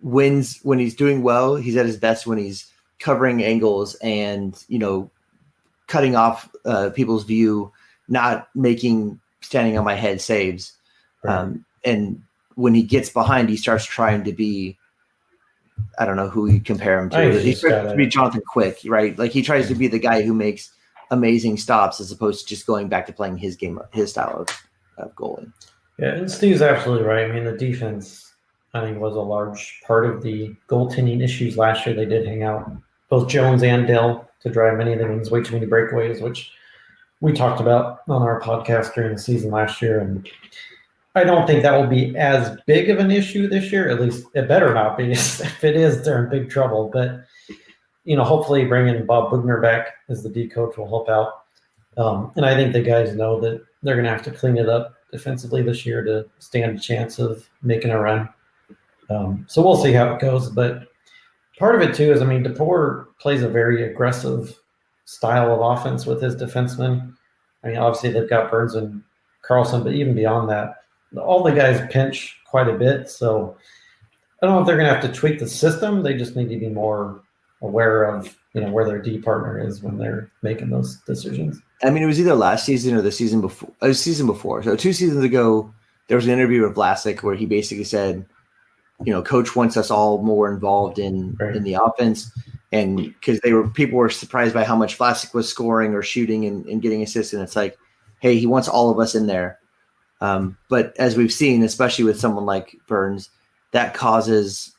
wins when he's doing well. He's at his best when he's covering angles and, cutting off people's view, not making standing on my head saves. Right. And when he gets behind, he starts trying to be, I don't know who you compare him to. He starts to be Jonathan Quick, right? Like he tries to be the guy who makes amazing stops as opposed to just going back to playing his game, his style of goalie. Yeah, and Steve's absolutely right. I mean, the defense, I think, was a large part of the goaltending issues last year. They did hang out, both Jones and Dell, to drive many of the games, way too many breakaways, which we talked about on our podcast during the season last year. And I don't think that will be as big of an issue this year. At least it better not be. If it is, they're in big trouble. But, hopefully bringing Bob Bugner back as the D coach will help out. And I think the guys know that they're going to have to clean it up defensively this year to stand a chance of making a run. So we'll see how it goes. But part of it, too, is, DePore plays a very aggressive style of offense with his defensemen. Obviously they've got Burns and Carlson, but even beyond that, all the guys pinch quite a bit. So I don't know if they're going to have to tweak the system. They just need to be more aware of, where their D partner is when they're making those decisions. It was either last season or the season before. Season before. So 2 seasons ago, there was an interview with Vlasic where he basically said, coach wants us all more involved in the offense. And because people were surprised by how much Vlasic was scoring or shooting and getting assists. And it's like, hey, he wants all of us in there. But as we've seen, especially with someone like Burns, that causes,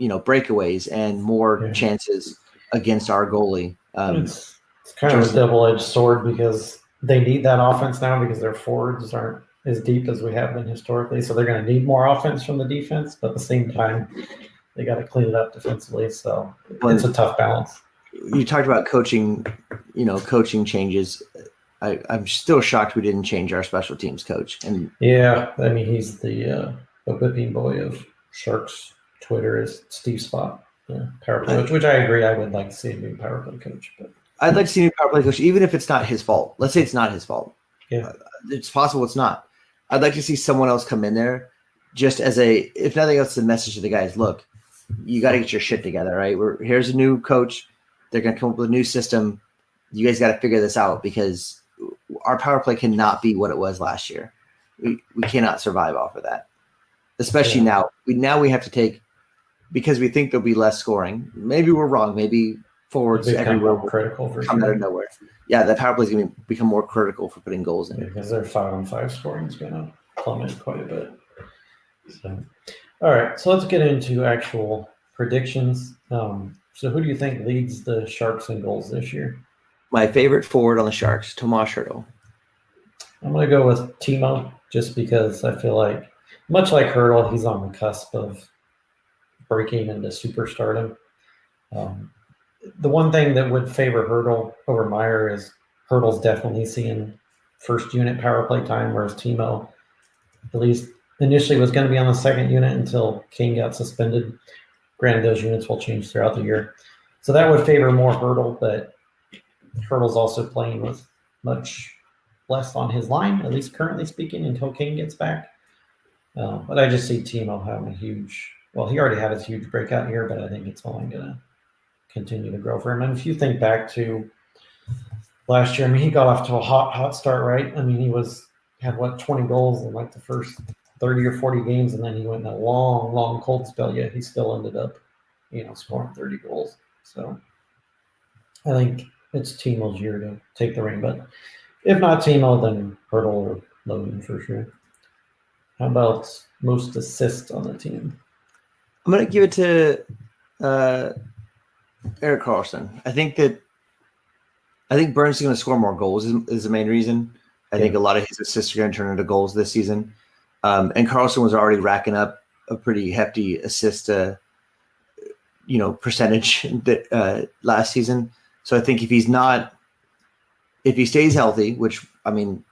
breakaways and more chances against our goalie. It's kind of a double-edged sword because they need that offense now because their forwards aren't as deep as we have been historically. So they're going to need more offense from the defense, but at the same time, they got to clean it up defensively. So it's a tough balance. You talked about coaching changes. I'm still shocked we didn't change our special teams coach. And yeah, I mean, he's the whipping boy of Sharks Twitter is Steve Spott, power play coach, which I agree. I would like to see a new power play coach, but I'd like to see a new power play coach, even if it's not his fault. Let's say it's not his fault. Yeah, it's possible it's not. I'd like to see someone else come in there, just as if nothing else, the message to the guys: look, you got to get your shit together, right? Here's a new coach. They're going to come up with a new system. You guys got to figure this out because our power play cannot be what it was last year. We cannot survive off of that, especially now. Now we have to take, because we think there'll be less scoring. Maybe we're wrong. Maybe forwards everywhere will critical come out of nowhere. Yeah, the power play is going to become more critical for putting goals in. Because their 5-on-5 scoring is going to plummet quite a bit. So, all right, so let's get into actual predictions. So who do you think leads the Sharks in goals this year? My favorite forward on the Sharks, Tomas Hertl. I'm going to go with Timo just because I feel like, much like Hertl, he's on the cusp of breaking into superstardom. The one thing that would favor Hertl over Meyer is Hertl's definitely seeing first unit power play time, whereas Timo, at least initially, was going to be on the second unit until Kane got suspended. Granted, those units will change throughout the year. So that would favor more Hertl, but Hertl's also playing with much less on his line, at least currently speaking, until Kane gets back. But I just see Timo having he already had his huge breakout year, but I think it's only going to continue to grow for him. And if you think back to last year, I mean, he got off to a hot start, right? I mean, had 20 goals in like the first 30 or 40 games, and then he went in a long, long cold spell, yet he still ended up, scoring 30 goals. So I think it's Timo's year to take the ring, but if not Timo, then Hertl or Logan for sure. How about most assists on the team? I'm going to give it to Erik Karlsson. I think Burns is going to score more goals is the main reason. I think a lot of his assists are going to turn into goals this season. And Karlsson was already racking up a pretty hefty assist percentage last season. So I think if he stays healthy, which I mean,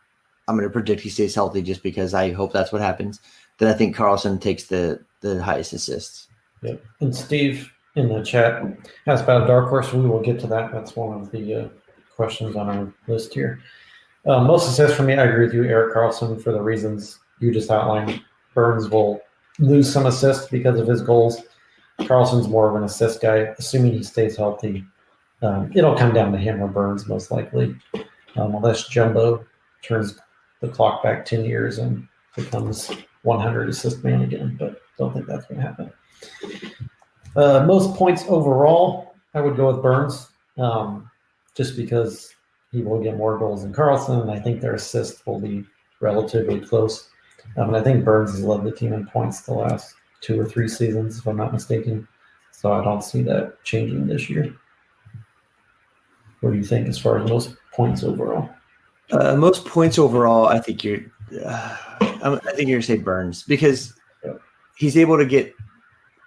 I'm going to predict he stays healthy just because I hope that's what happens, then I think Karlsson takes the highest assists. Yep. And Steve in the chat asked about dark horse. We will get to that. That's one of the questions on our list here. Most assists for me, I agree with you, Erik Karlsson, for the reasons you just outlined. Burns will lose some assists because of his goals. Karlsson's more of an assist guy, assuming he stays healthy. It'll come down to him or Burns, most likely, unless Jumbo turns the clock back 10 years and becomes 100 assist man again, but don't think that's going to happen. Most points overall, I would go with Burns, just because he will get more goals than Karlsson, and I think their assists will be relatively close. And I think Burns has led the team in points the last 2 or 3 seasons, if I'm not mistaken. So I don't see that changing this year. What do you think as far as most points overall? Most points overall, I think you're going to say Burns because he's able to get,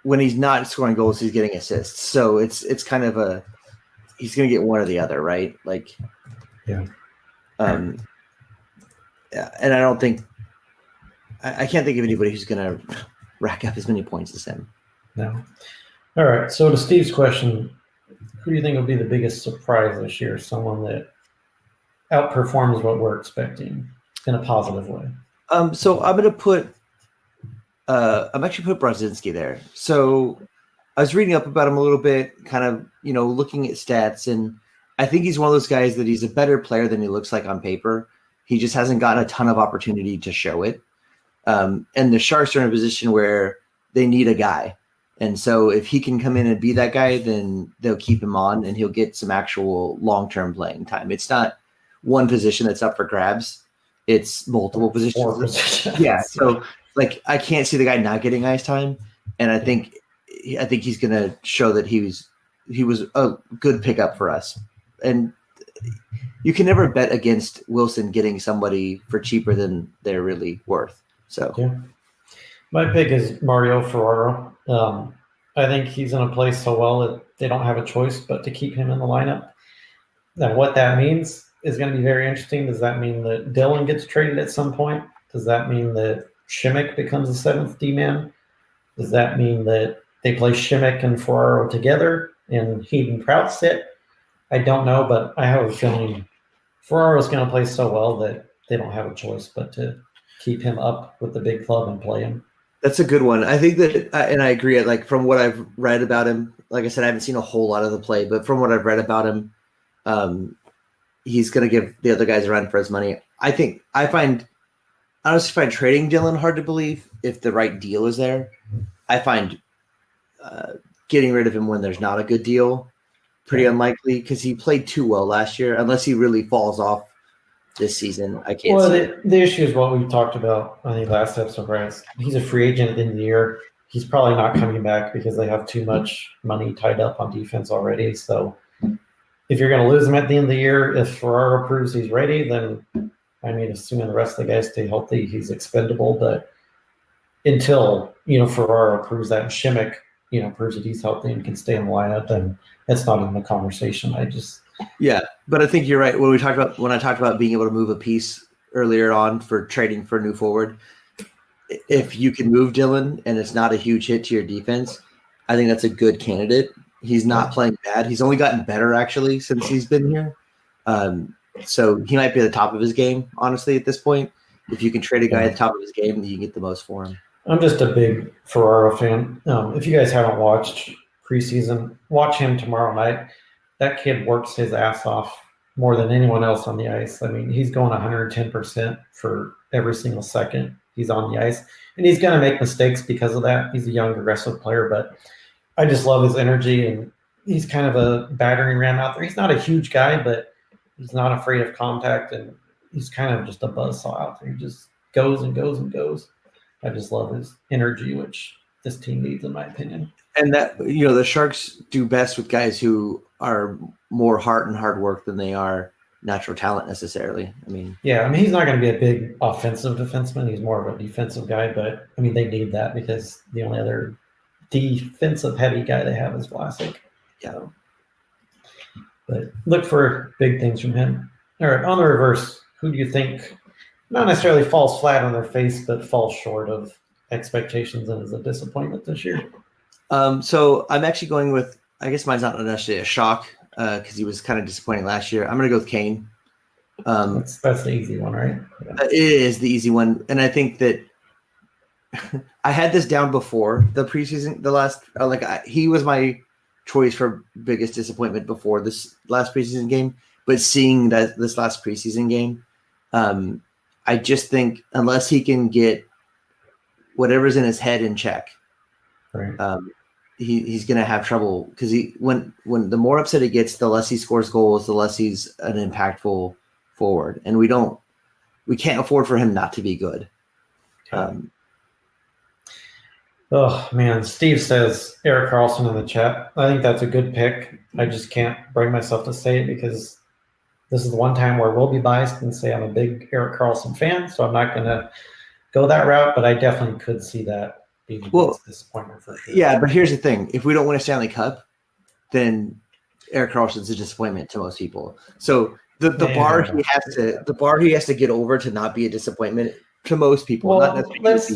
when he's not scoring goals, he's getting assists. So it's kind of he's going to get one or the other, right? Like, yeah. And I don't think I can't think of anybody who's going to rack up as many points as him. No. All right. So to Steve's question, who do you think will be the biggest surprise this year? Someone that outperforms what we're expecting in a positive way. So I'm going to put. I'm actually put Brodzinski there. So I was reading up about him a little bit, kind of looking at stats, and I think he's one of those guys that he's a better player than he looks like on paper. He just hasn't gotten a ton of opportunity to show it. And the Sharks are in a position where they need a guy. And so if he can come in and be that guy, then they'll keep him on and he'll get some actual long-term playing time. It's not one position that's up for grabs. it's multiple Four positions. positions. Yeah, so like I can't see the guy not getting ice time, and I think he's going to show that he was a good pickup for us. And you can never bet against Wilson getting somebody for cheaper than they're really worth. So Yeah. My pick is Mario Ferraro. I think he's going to play so well that they don't have a choice but to keep him in the lineup. Now, what that means is going to be very interesting. Does that mean that Dylan gets traded at some point? Does that mean that Shimmick becomes the seventh D-man? Does that mean that they play Shimmick and Ferraro together and Heaton Prout sit? I don't know, but I have a feeling Ferraro's going to play so well that they don't have a choice but to keep him up with the big club and play him. that's a good one. I think that, and I agree. Like from what I've read about him, like I said, I haven't seen a whole lot of the play, but from what I've read about him, he's going to give the other guys a run for his money. I honestly find trading Dylan hard to believe if the right deal is there. I find getting rid of him when there's not a good deal pretty unlikely because he played too well last year. Unless he really falls off this season, I can't see it. The issue is what we talked about, I think, last episode, right? He's a free agent at the end of the year. He's probably not coming back because they have too much money tied up on defense already. So if you're going to lose him at the end of the year, if Ferraro proves he's ready, then I mean, assuming the rest of the guys stay healthy, he's expendable. But until, Ferraro proves that and Shimmick, proves that he's healthy and can stay in the lineup, then that's not in the conversation. Yeah, but I think you're right. When I talked about being able to move a piece earlier on for trading for a new forward, if you can move Dylan and it's not a huge hit to your defense, I think that's a good candidate. He's not playing bad. He's only gotten better actually since he's been here. So he might be at the top of his game, honestly, at this point. If you can trade a guy at the top of his game, you get the most for him. I'm just a big Ferraro fan. If you guys haven't watched preseason, watch him tomorrow night. That kid works his ass off more than anyone else on the ice. I mean, he's going 110% for every single second he's on the ice. And he's going to make mistakes because of that. He's a young, aggressive player, but I just love his energy. And he's kind of a battering ram out there. He's not a huge guy, but he's not afraid of contact. And he's kind of just a buzzsaw out there. He just goes and goes and goes. I just love his energy, which this team needs, in my opinion. And that, the Sharks do best with guys who are more heart and hard work than they are natural talent necessarily. He's not going to be a big offensive defenseman. He's more of a defensive guy, but they need that because the only other defensive heavy guy they have is Vlasic. Yeah. But look for big things from him. All right, on the reverse, who do you think not necessarily falls flat on their face, but falls short of expectations and is a disappointment this year? So I'm actually going with, I guess mine's not necessarily a shock because he was kind of disappointing last year. I'm going to go with Kane. That's the easy one, right? Yeah. It is the easy one. And I think that I had this down before the preseason, he was my choice for biggest disappointment before this last preseason game. But seeing that this last preseason game, I just think unless he can get whatever's in his head in check, right. He's going to have trouble because when the more upset he gets, the less he scores goals, the less he's an impactful forward, and we can't afford for him not to be good. Okay. Oh man, Steve says Erik Karlsson in the chat. I think that's a good pick. I just can't bring myself to say it because this is the one time where we'll be biased and say I'm a big Erik Karlsson fan, so I'm not going to go that route, but I definitely could see that being a disappointment for sure. Yeah, but here's the thing. If we don't win a Stanley Cup, then Erik Karlsson's a disappointment to most people. So the bar he has to get over to not be a disappointment to most people. Well, let's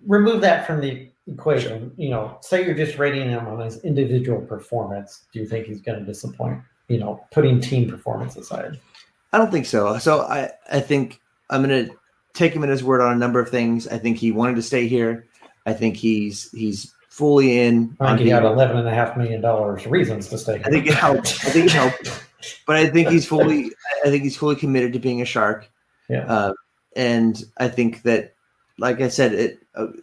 remove that from the equation. Sure. Say you're just rating him on his individual performance. Do you think he's going to disappoint? Putting team performance aside. I don't think so. So I think I'm going to take him at his word on a number of things. I think he wanted to stay here. I think he's fully in. I think he had $11.5 million reasons to stay here. I think it helped. But I think he's fully committed to being a Shark. Yeah. And I think that, like I said,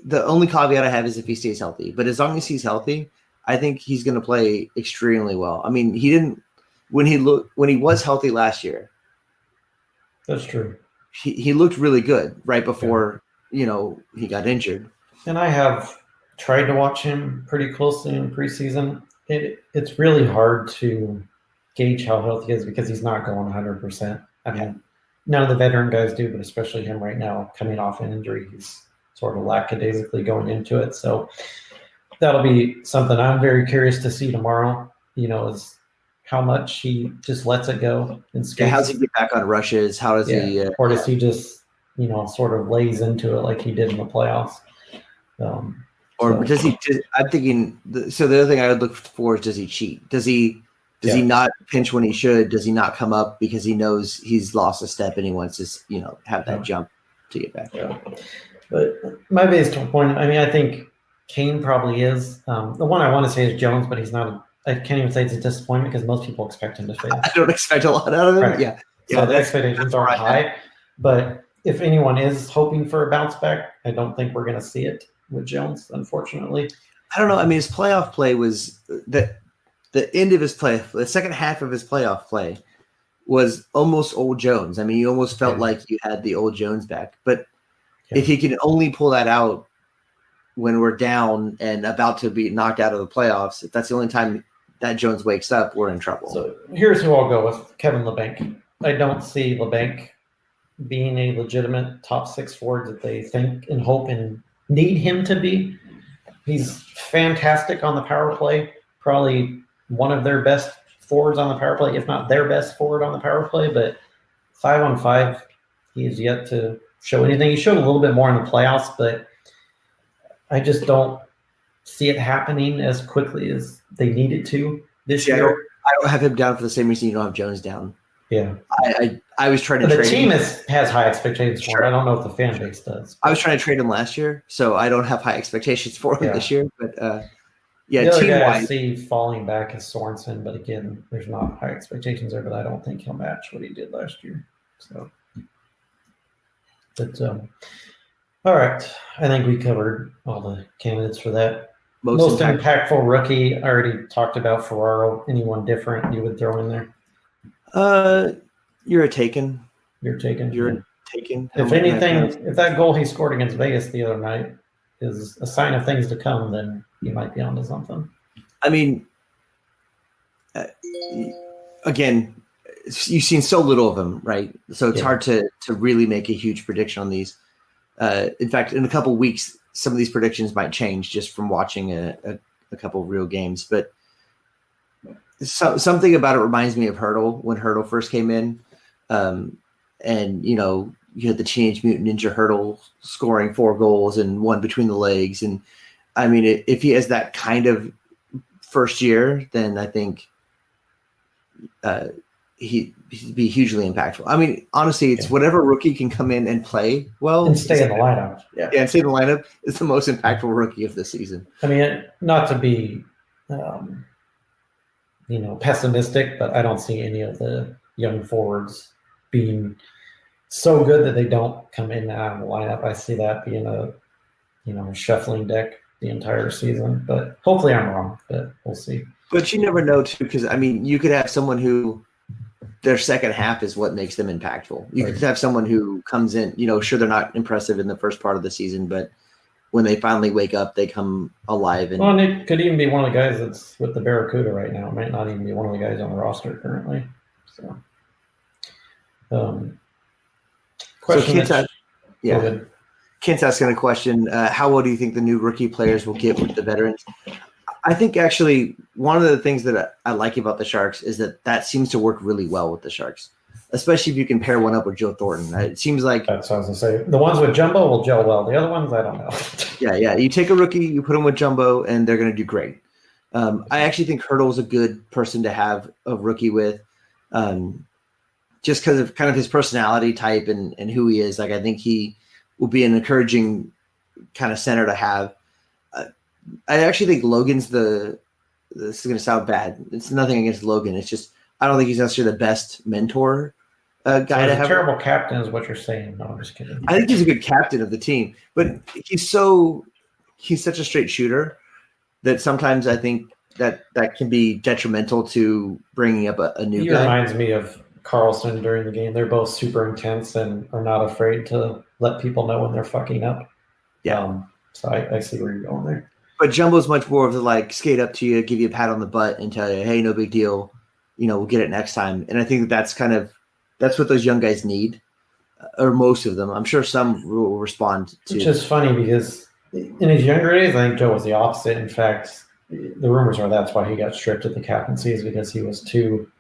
the only caveat I have is if he stays healthy. But as long as he's healthy, I think he's going to play extremely well. I mean, he didn't when he was healthy last year. That's true. he looked really good right before he got injured. And I have tried to watch him pretty closely in preseason. It's really hard to gauge how healthy he is because he's not going 100%. I mean, none of the veteran guys do, but especially him right now, coming off an injury, he's sort of lackadaisically going into it. So that'll be something I'm very curious to see tomorrow, is how much he just lets it go and skates. How does he get back on rushes? How does he or does he just, sort of lays into it like he did in the playoffs? Does he? I'm thinking. So the other thing I would look for is, does he cheat? Does he not pinch when he should? Does he not come up because he knows he's lost a step and he wants to, have that jump to get back? Yeah. But my biggest point, I think Kane probably is. The one I want to say is Jones, but he's not. I can't even say it's a disappointment because most people expect him to fail. I don't expect a lot out of him. Right. Yeah. So the expectations aren't high. But if anyone is hoping for a bounce back, I don't think we're going to see it with Jones, unfortunately. I don't know. I mean, his playoff play was the end of his play, the second half of his playoff play was almost old Jones. I mean, you almost felt like you had the old Jones back. But if he can only pull that out when we're down and about to be knocked out of the playoffs, if that's the only time that Jones wakes up, we're in trouble. So here's who I'll go with, Kevin Labanc. I don't see Labanc being a legitimate top six forward that they think and hope and need him to be. He's fantastic on the power play, probably one of their best forwards on the power play, if not their best forward on the power play, but 5-on-5, he is yet to show anything. He showed a little bit more in the playoffs, but I just don't see it happening as quickly as they need it to this year. I don't have him down for the same reason you don't have Jones down. Yeah. I was trying to trade him. The team has high expectations for him. I don't know if the fan base does. I was trying to trade him last year, so I don't have high expectations for him this year. But the other guy I see falling back is Sorensen, but again, there's not high expectations there, but I don't think he'll match what he did last year. So, but all right, I think we covered all the candidates for that. Most impactful rookie, I already talked about Ferraro. Anyone different you would throw in there? You're taken. You're taken. If anything, if that goal he scored against Vegas the other night is a sign of things to come, then he might be onto something. I mean, again, you've seen so little of him, right? So it's hard to really make a huge prediction on these. In fact, in a couple of weeks, some of these predictions might change just from watching a couple of real games. But something about it reminds me of Hertl when Hertl first came in. And, you had the Teenage Mutant Ninja Hertl scoring 4 goals and 1 between the legs. And, I mean, if he has that kind of first year, then I think he'd be hugely impactful. I mean, honestly, it's whatever rookie can come in and play well. And stay in the lineup. Yeah, and stay in the lineup is the most impactful rookie of the season. I mean, not to be pessimistic, but I don't see any of the young forwards being so good that they don't come in and out of the lineup. I see that being a shuffling deck the entire season, but hopefully I'm wrong, but we'll see. But you never know too, because I mean, you could have someone who their second half is what makes them impactful. You could have someone who comes in, sure, they're not impressive in the first part of the season, but when they finally wake up, they come alive. And it could even be one of the guys that's with the Barracuda right now. It might not even be one of the guys on the roster currently. So, Kent's asking a question. How well do you think the new rookie players will get with the veterans? I think actually one of the things that I like about the Sharks is that seems to work really well with the Sharks, especially if you can pair one up with Joe Thornton. It seems like that's what I was going to say. The ones with Jumbo will gel well. The other ones, I don't know. Yeah. You take a rookie, you put him with Jumbo, and they're going to do great. I actually think Hertl's a good person to have a rookie with, just because of kind of his personality type and who he is. Like, I think he will be an encouraging kind of center to have. I actually think Logan's this is going to sound bad. It's nothing against Logan. It's just I don't think he's necessarily the best mentor guy to have. A terrible captain is what you're saying. No, I'm just kidding. I think he's a good captain of the team, but he's such a straight shooter that sometimes I think that can be detrimental to bringing up a new guy. He reminds me of Carlson during the game. They're both super intense and are not afraid to let people know when they're fucking up. Yeah. So I see where you're going there. But Jumbo's much more of the like skate up to you, give you a pat on the butt, and tell you, "Hey, no big deal. We'll get it next time." And I think that's what those young guys need, or most of them. I'm sure some will respond to. Which is funny because in his younger days, I think Joe was the opposite. In fact, the rumors are that's why he got stripped at the captaincy, is because he was too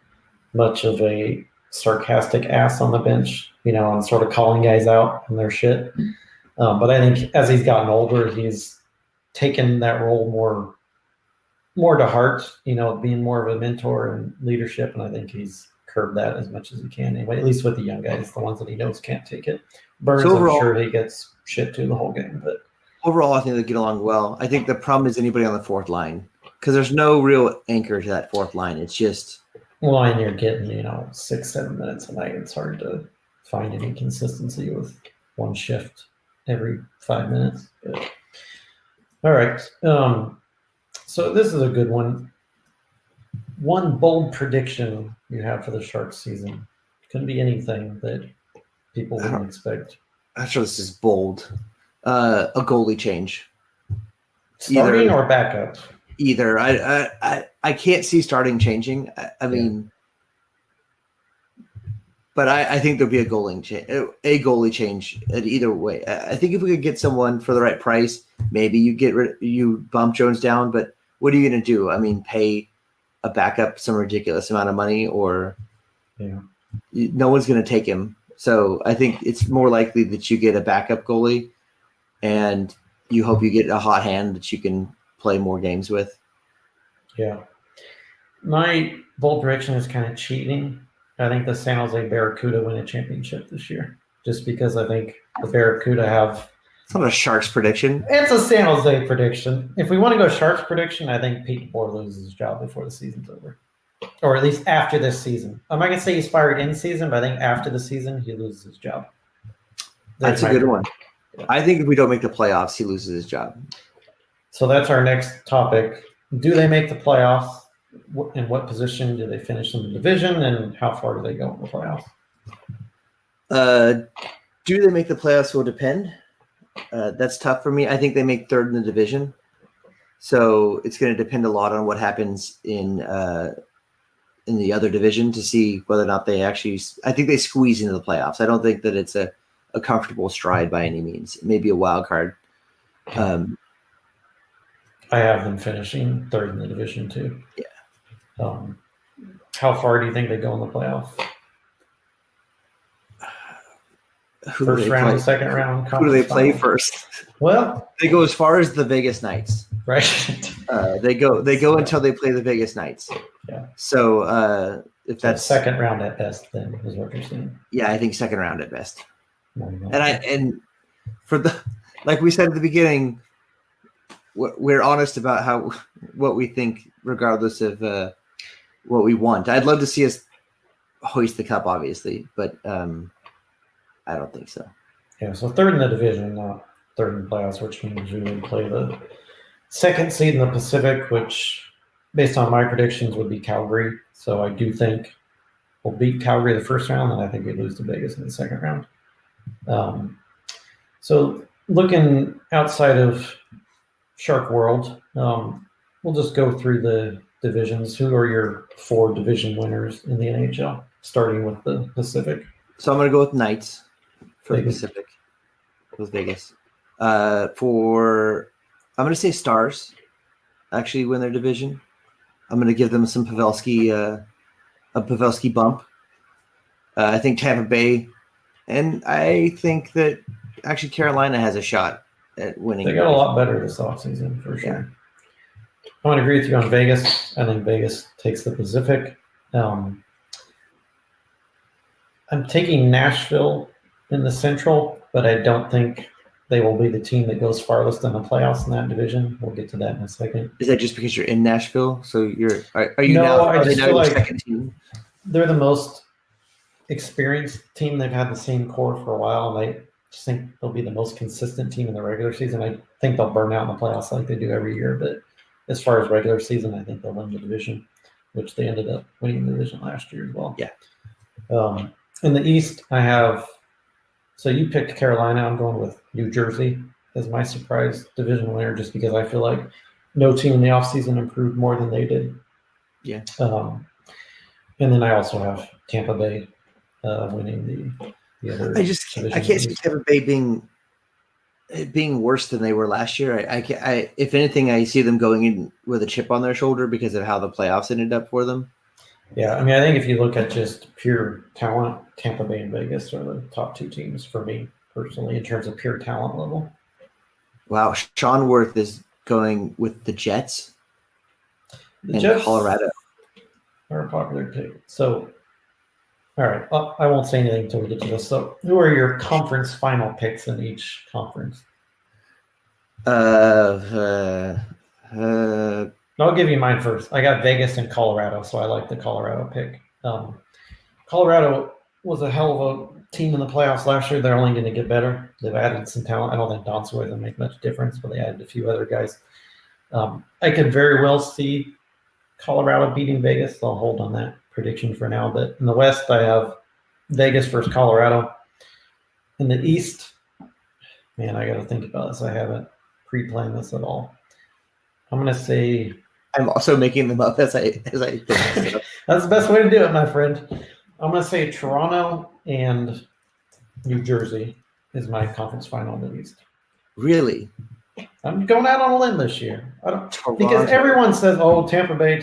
much of a sarcastic ass on the bench, and sort of calling guys out on their shit. But I think as he's gotten older, he's taken that role more to heart, being more of a mentor and leadership. And I think he's curbed that as much as he can anyway, at least with the young guys, the ones that he knows can't take it. Burns, so overall, I'm sure he gets shit to the whole game. But overall, I think they get along well. I think the problem is anybody on the fourth line, because there's no real anchor to that fourth line. It's just... Well, and you're getting, 6-7 minutes a night. It's hard to find any consistency with one shift every 5 minutes. But, all right. So this is a good one. One bold prediction you have for the Sharks season. Couldn't be anything that people wouldn't expect. I'm sure this is bold. A goalie change. Starting or backup? Either. I can't see starting changing. I mean, but I think there'll be a goalie change either way. I think if we could get someone for the right price, maybe you bump Jones down. But what are you going to do? I mean, pay a backup some ridiculous amount of money, or no one's going to take him. So I think it's more likely that you get a backup goalie, and you hope you get a hot hand that you can play more games with. Yeah. My bold prediction is kind of cheating. I think the San Jose Barracuda win a championship this year, just because I think the Barracuda have... It's not a Sharks prediction. It's a San Jose prediction. If we want to go Sharks prediction, I think Pete DeBoer loses his job before the season's over. Or at least after this season. I'm not going to say he's fired in season, but I think after the season, he loses his job. That's a good one. Yeah. I think if we don't make the playoffs, he loses his job. So that's our next topic. Do they make the playoffs? In what position do they finish in the division, and how far do they go in the playoffs? Do they make the playoffs will depend. That's tough for me. I think they make third in the division. So it's going to depend a lot on what happens in the other division to see whether or not they actually – I think they squeeze into the playoffs. I don't think that it's a comfortable stride by any means. Maybe a wild card. I have them finishing third in the division too. Yeah. How far do you think they go in the playoffs? First round, second round. Who do they play first? Well, they go as far as the Vegas Knights. Right. They go until they play the Vegas Knights. Yeah. So if that's second round at best, then is what you're saying. Yeah, I think second round at best. And for the like we said at the beginning, we're honest about what we think, regardless of what we want. I'd love to see us hoist the cup, obviously, but I don't think so. Yeah, so third in the division, not third in the playoffs, which means we would play the second seed in the Pacific, which, based on my predictions, would be Calgary. So I do think we'll beat Calgary the first round, and I think we lose to Vegas in the second round. So looking outside of Shark World, we'll just go through the divisions. Who are your 4 division winners in the NHL, starting with the Pacific? So I'm going to go with Knights for the Pacific. With Vegas. I'm going to say Stars actually win their division. I'm going to give them some Pavelski, a Pavelski bump. I think Tampa Bay, and I think that actually Carolina has a shot at winning. They got a lot better this offseason for sure. Yeah. I want to agree with you on Vegas. I think Vegas takes the Pacific. I'm taking Nashville in the Central, but I don't think they will be the team that goes farthest in the playoffs in that division. We'll get to that in a second. Is that just because you're in Nashville? So are you no, now? I just feel like second team? They're the most experienced team. They've had the same core for a while, and I just think they'll be the most consistent team in the regular season. I think they'll burn out in the playoffs like they do every year, but as far as regular season, I think they'll win the division, which they ended up winning the division last year as well. Yeah. In the East, I have. So you picked Carolina. I'm going with New Jersey as my surprise division winner, just because I feel like no team in the offseason improved more than they did. Yeah. And then I also have Tampa Bay winning the other. I can't see Tampa Bay being worse than they were last year. If anything, I see them going in with a chip on their shoulder because of how the playoffs ended up for them. Yeah, I mean, I think if you look at just pure talent, Tampa Bay and Vegas are the top two teams for me personally in terms of pure talent level. Wow, Sean Worth is going with the Jets. The Jets Colorado are a popular pick. So, all right, I won't say anything until we get to this. So, who are your conference final picks in each conference? I'll give you mine first. I got Vegas and Colorado, so I like the Colorado pick. Colorado was a hell of a team in the playoffs last year. They're only going to get better. They've added some talent. I don't think Donskoy doesn't make much difference, but they added a few other guys. I could very well see Colorado beating Vegas. I'll hold on that prediction for now. But in the West, I have Vegas versus Colorado. In the East, man, I got to think about this. I haven't pre-planned this at all. I'm going to say... I'm also making them up as I think. That's the best way to do it, my friend. I'm going to say Toronto and New Jersey is my conference final in the East. Really? I'm going out on a limb this year. Because everyone says, "Oh, Tampa Bay."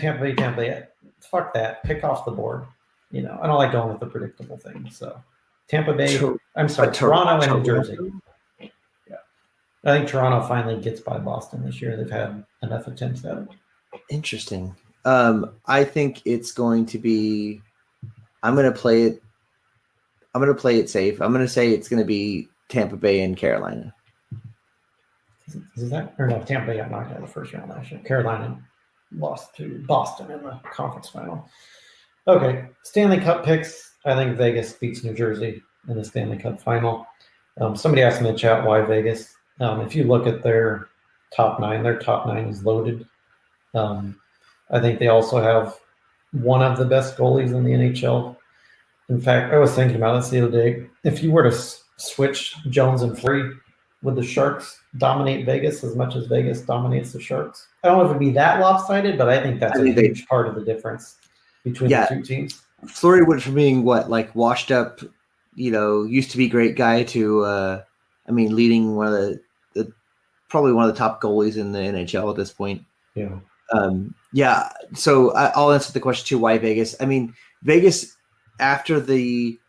Fuck that. Pick off the board. I don't like going with the predictable thing. So, Tampa Bay. Toronto and New Jersey. Yeah, I think Toronto finally gets by Boston this year. They've had enough attempts at it. Interesting. I think it's going to be. I'm going to play it safe. I'm going to say it's going to be Tampa Bay and Carolina. Is that or no? Tampa Bay got knocked out of the first round last year. Carolina lost to Boston in the conference final. Okay, Stanley Cup picks. I think Vegas beats New Jersey in the Stanley Cup final. Somebody asked in the chat why Vegas. If you look at their top nine is loaded. I think they also have one of the best goalies in the NHL. In fact, I was thinking about this the other day. If you were to switch Jones and Fleury, would the Sharks dominate Vegas as much as Vegas dominates the Sharks? I don't know if it'd be that lopsided, but I think that's a huge part of the difference between the two teams. Fleury went from being washed up, used to be great guy to, leading one of the probably one of the top goalies in the NHL at this point. Yeah. So I'll answer the question too. Why Vegas? Vegas after the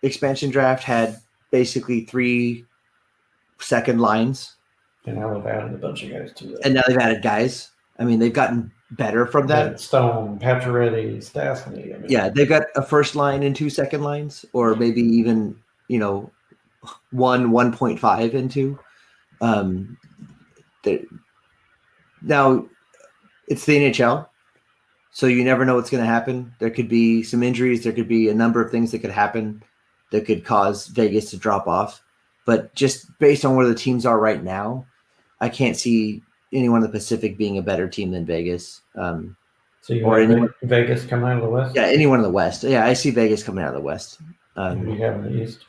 expansion draft had basically 3 second lines. And now they've added a bunch of guys to it. And now they've added guys. They've gotten better from that. Stone, Pacioretty, Stastny. Yeah, they've got a first line and 2 second lines, or maybe even 1.5 into. Now it's the NHL, so you never know what's going to happen. There could be some injuries. There could be a number of things that could happen that could cause Vegas to drop off. But just based on where the teams are right now, I can't see anyone in the Pacific being a better team than Vegas. So you have Vegas coming out of the West? Yeah, anyone in the West. Yeah, I see Vegas coming out of the West. Who do you have in the East?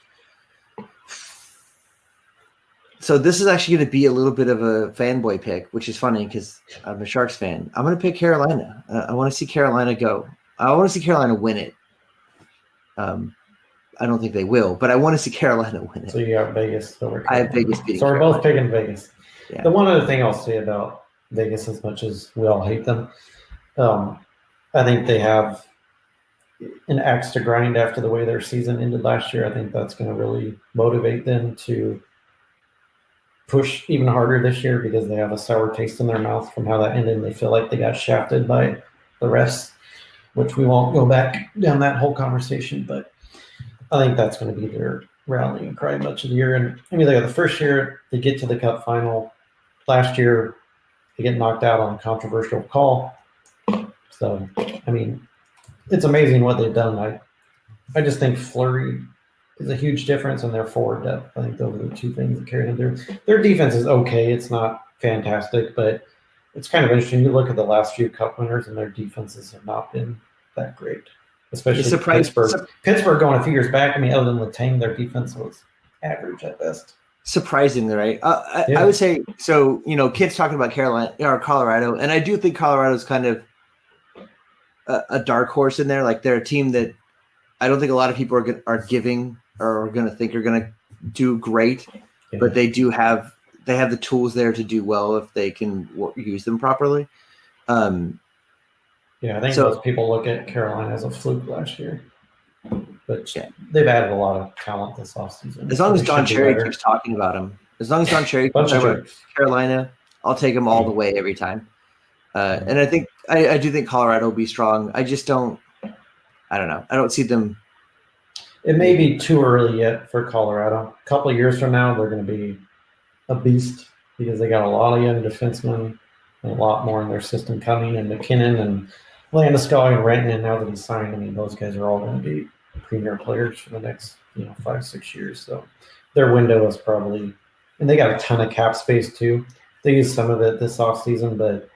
So this is actually going to be a little bit of a fanboy pick, which is funny because I'm a Sharks fan. I'm going to pick Carolina. I want to see Carolina go. I want to see Carolina win it. I don't think they will, but I want to see Carolina win it. So you have Vegas over Carolina. I have Vegas beating So we're both picking Vegas. Yeah. The one other thing I'll say about Vegas, as much as we all hate them, I think they have an axe to grind after the way their season ended last year. I think that's going to really motivate them to push even harder this year because they have a sour taste in their mouth from how that ended, and they feel like they got shafted by the refs, which we won't go back down that whole conversation, but I think that's going to be their rallying cry much of the year. And the first year they get to the Cup final. Last year they get knocked out on a controversial call. So, it's amazing what they've done. I just think Fleury is a huge difference in their forward depth. I think those are the two things that carry them through. Their defense is okay. It's not fantastic, but it's kind of interesting. You look at the last few Cup winners and their defenses have not been that great. especially Pittsburgh. Pittsburgh going a few years back. I mean, other than Letang, their defense was average at best. Surprisingly, right? I would say so. Kids talking about Carolina or Colorado, and I do think Colorado's kind of a dark horse in there. Like they're a team that I don't think a lot of people are giving or are going to think are going to do great, but they have the tools there to do well if they can use them properly. I think most people look at Carolina as a fluke last year, but they've added a lot of talent this offseason. As long as Don Cherry keeps talking about them, as long as Don Cherry keeps talking about Carolina, I'll take them all the way every time. And I think I do think Colorado will be strong. I just don't. I don't know. I don't see them. It may be too early yet for Colorado. A couple of years from now, they're going to be a beast because they got a lot of young defensemen and a lot more in their system coming. And McKinnon and Landeskog and Renton, and now that he's signed, I mean, those guys are all going to be premier players for the next 5-6 years. So their window is probably – and they got a ton of cap space too. They used some of it this offseason, but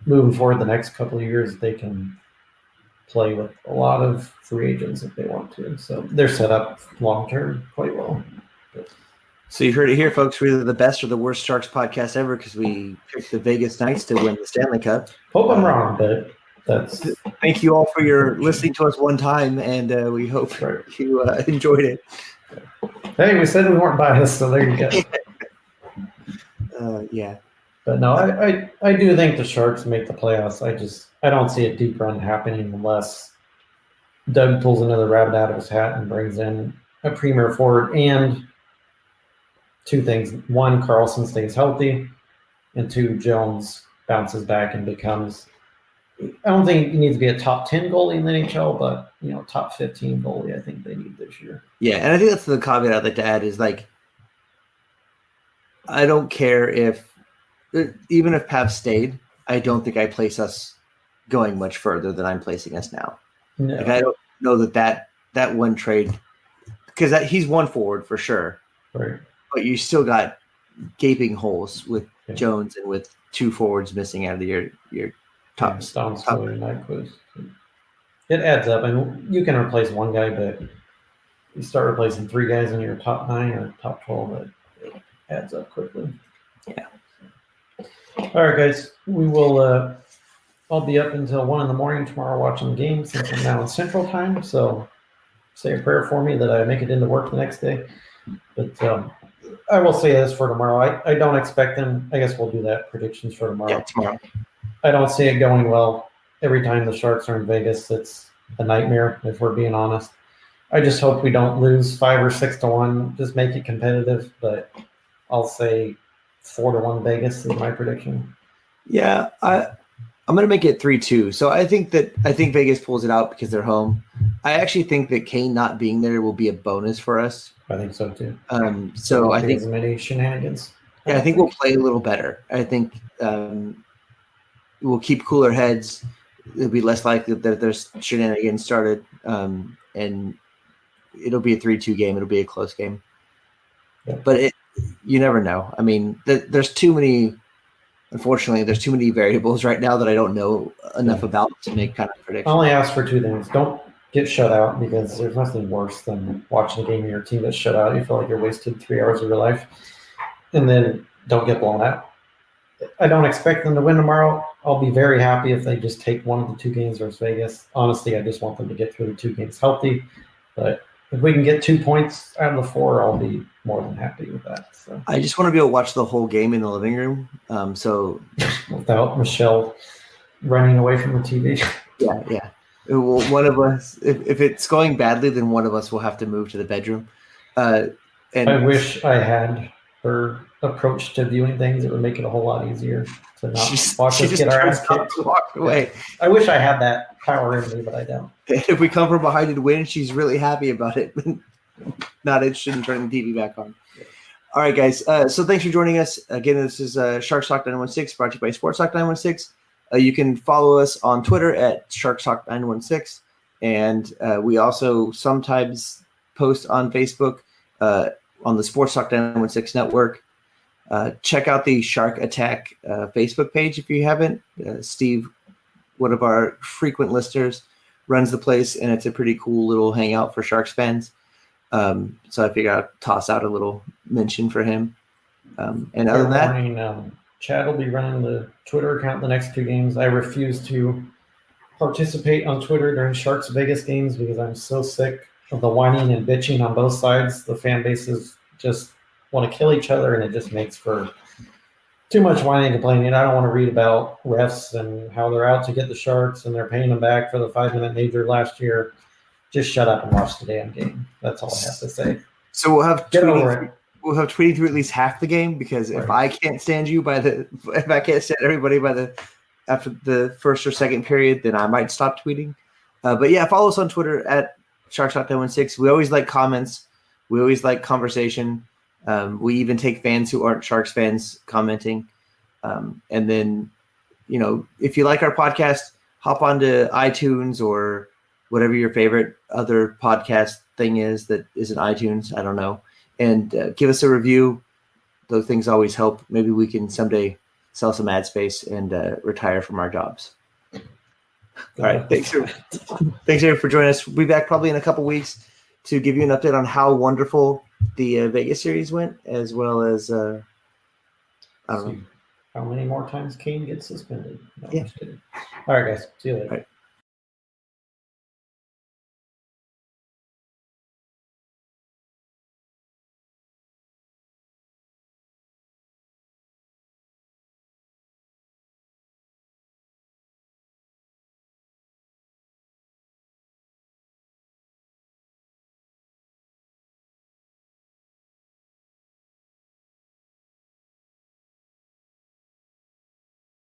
moving forward the next couple of years, they can – play with a lot of free agents if they want to. So they're set up long-term quite well. So you heard it here, folks. We're either the best or the worst Sharks podcast ever because we picked the Vegas Knights to win the Stanley Cup. Hope I'm wrong, but that's... Thank you all for your listening to us one time, and we hope you enjoyed it. Hey, we said we weren't biased, so there you go. Yeah. But no, I do think the Sharks make the playoffs. I don't see a deep run happening unless Doug pulls another rabbit out of his hat and brings in a premier forward. And two things. One, Carlson stays healthy. And two, Jones bounces back and becomes – I don't think he needs to be a top 10 goalie in the NHL, but, top 15 goalie I think they need this year. Yeah, and I think that's the caveat I'd like to add is, like, I don't care if – even if Pav stayed, I don't think I place us going much further than I'm placing us now. No. Like I don't know that one trade because he's one forward for sure, right? But you still got gaping holes with Jones and with two forwards missing out of your top. It adds up, and you can replace one guy, but you start replacing three guys in your top 9 or top 12, it adds up quickly. Yeah. All right, guys. We will. I'll be up until 1 a.m. tomorrow watching the game since I'm now in Central Time. So, say a prayer for me that I make it into work the next day. But I will say this for tomorrow. I don't expect them. I guess we'll do that predictions for tomorrow. Yeah, tomorrow. I don't see it going well. Every time the Sharks are in Vegas, it's a nightmare. If we're being honest, I just hope we don't lose 5 or 6 to 1. Just make it competitive. But I'll say 4-1 Vegas is my prediction. Yeah, I'm going to make it 3-2. So I think Vegas pulls it out because they're home. I actually think that Kane not being there will be a bonus for us. I think so too. So I think as many shenanigans. Yeah, I think we'll play a little better. I think we'll keep cooler heads. It'll be less likely that there's shenanigans started, and it'll be a 3-2 game. It'll be a close game. Yeah. But you never know. I mean, there's too many. Unfortunately, there's too many variables right now that I don't know enough about to make kind of predictions. I only ask for 2 things. Don't get shut out because there's nothing worse than watching a game of your team that's shut out. You feel like you're wasted 3 hours of your life. And then don't get blown out. I don't expect them to win tomorrow. I'll be very happy if they just take 1 of the 2 games versus Vegas. Honestly, I just want them to get through the 2 games healthy. But if we can get 2 points out of the 4, I'll be more than happy with that. So I just want to be able to watch the whole game in the living room. So without Michelle running away from the TV. Yeah. Well, one of us, if it's going badly, then one of us will have to move to the bedroom. And I wish I had her approach to viewing things. It would make it a whole lot easier to not watch us get our ass kicked. Walk away. I wish I had that power in me, but I don't. If we come from behind and win, she's really happy about it. Not interested in turning the TV back on. All right, guys. So thanks for joining us. Again, this is Sharks Talk 916 brought to you by Sports Talk 916. You can follow us on Twitter at Sharks Talk 916. And we also sometimes post on Facebook on the Sports Talk 916 network. Check out the Shark Attack Facebook page if you haven't. Steve, one of our frequent listeners, runs the place, and it's a pretty cool little hangout for Sharks fans. So I figured I'd toss out a little mention for him. And other than that, warning, Chad will be running the Twitter account the next 2 games. I refuse to participate on Twitter during Sharks Vegas games because I'm so sick of the whining and bitching on both sides. The fan bases just want to kill each other, and it just makes for too much whining and complaining. I don't want to read about refs and how they're out to get the Sharks and they're paying them back for the 5-minute major last year. Just shut up and watch the damn game. That's all I have to say. So we'll have Get over it. We'll have tweeting through at least half the game, because if I can't stand you if I can't stand everybody after the first or second period, then I might stop tweeting. But yeah, follow us on Twitter at Sharks.916. We always like comments. We always like conversation. We even take fans who aren't Sharks fans commenting. And then, if you like our podcast, hop onto iTunes or whatever your favorite other podcast thing is that isn't iTunes. I don't know. And give us a review. Those things always help. Maybe we can someday sell some ad space and retire from our jobs. All right. Thanks everyone for joining us. We'll be back probably in a couple weeks to give you an update on how wonderful the Vegas series went, as well as I don't know how many more times Kane gets suspended. No, Yeah. I'm just kidding. All right, guys. See you later. All right.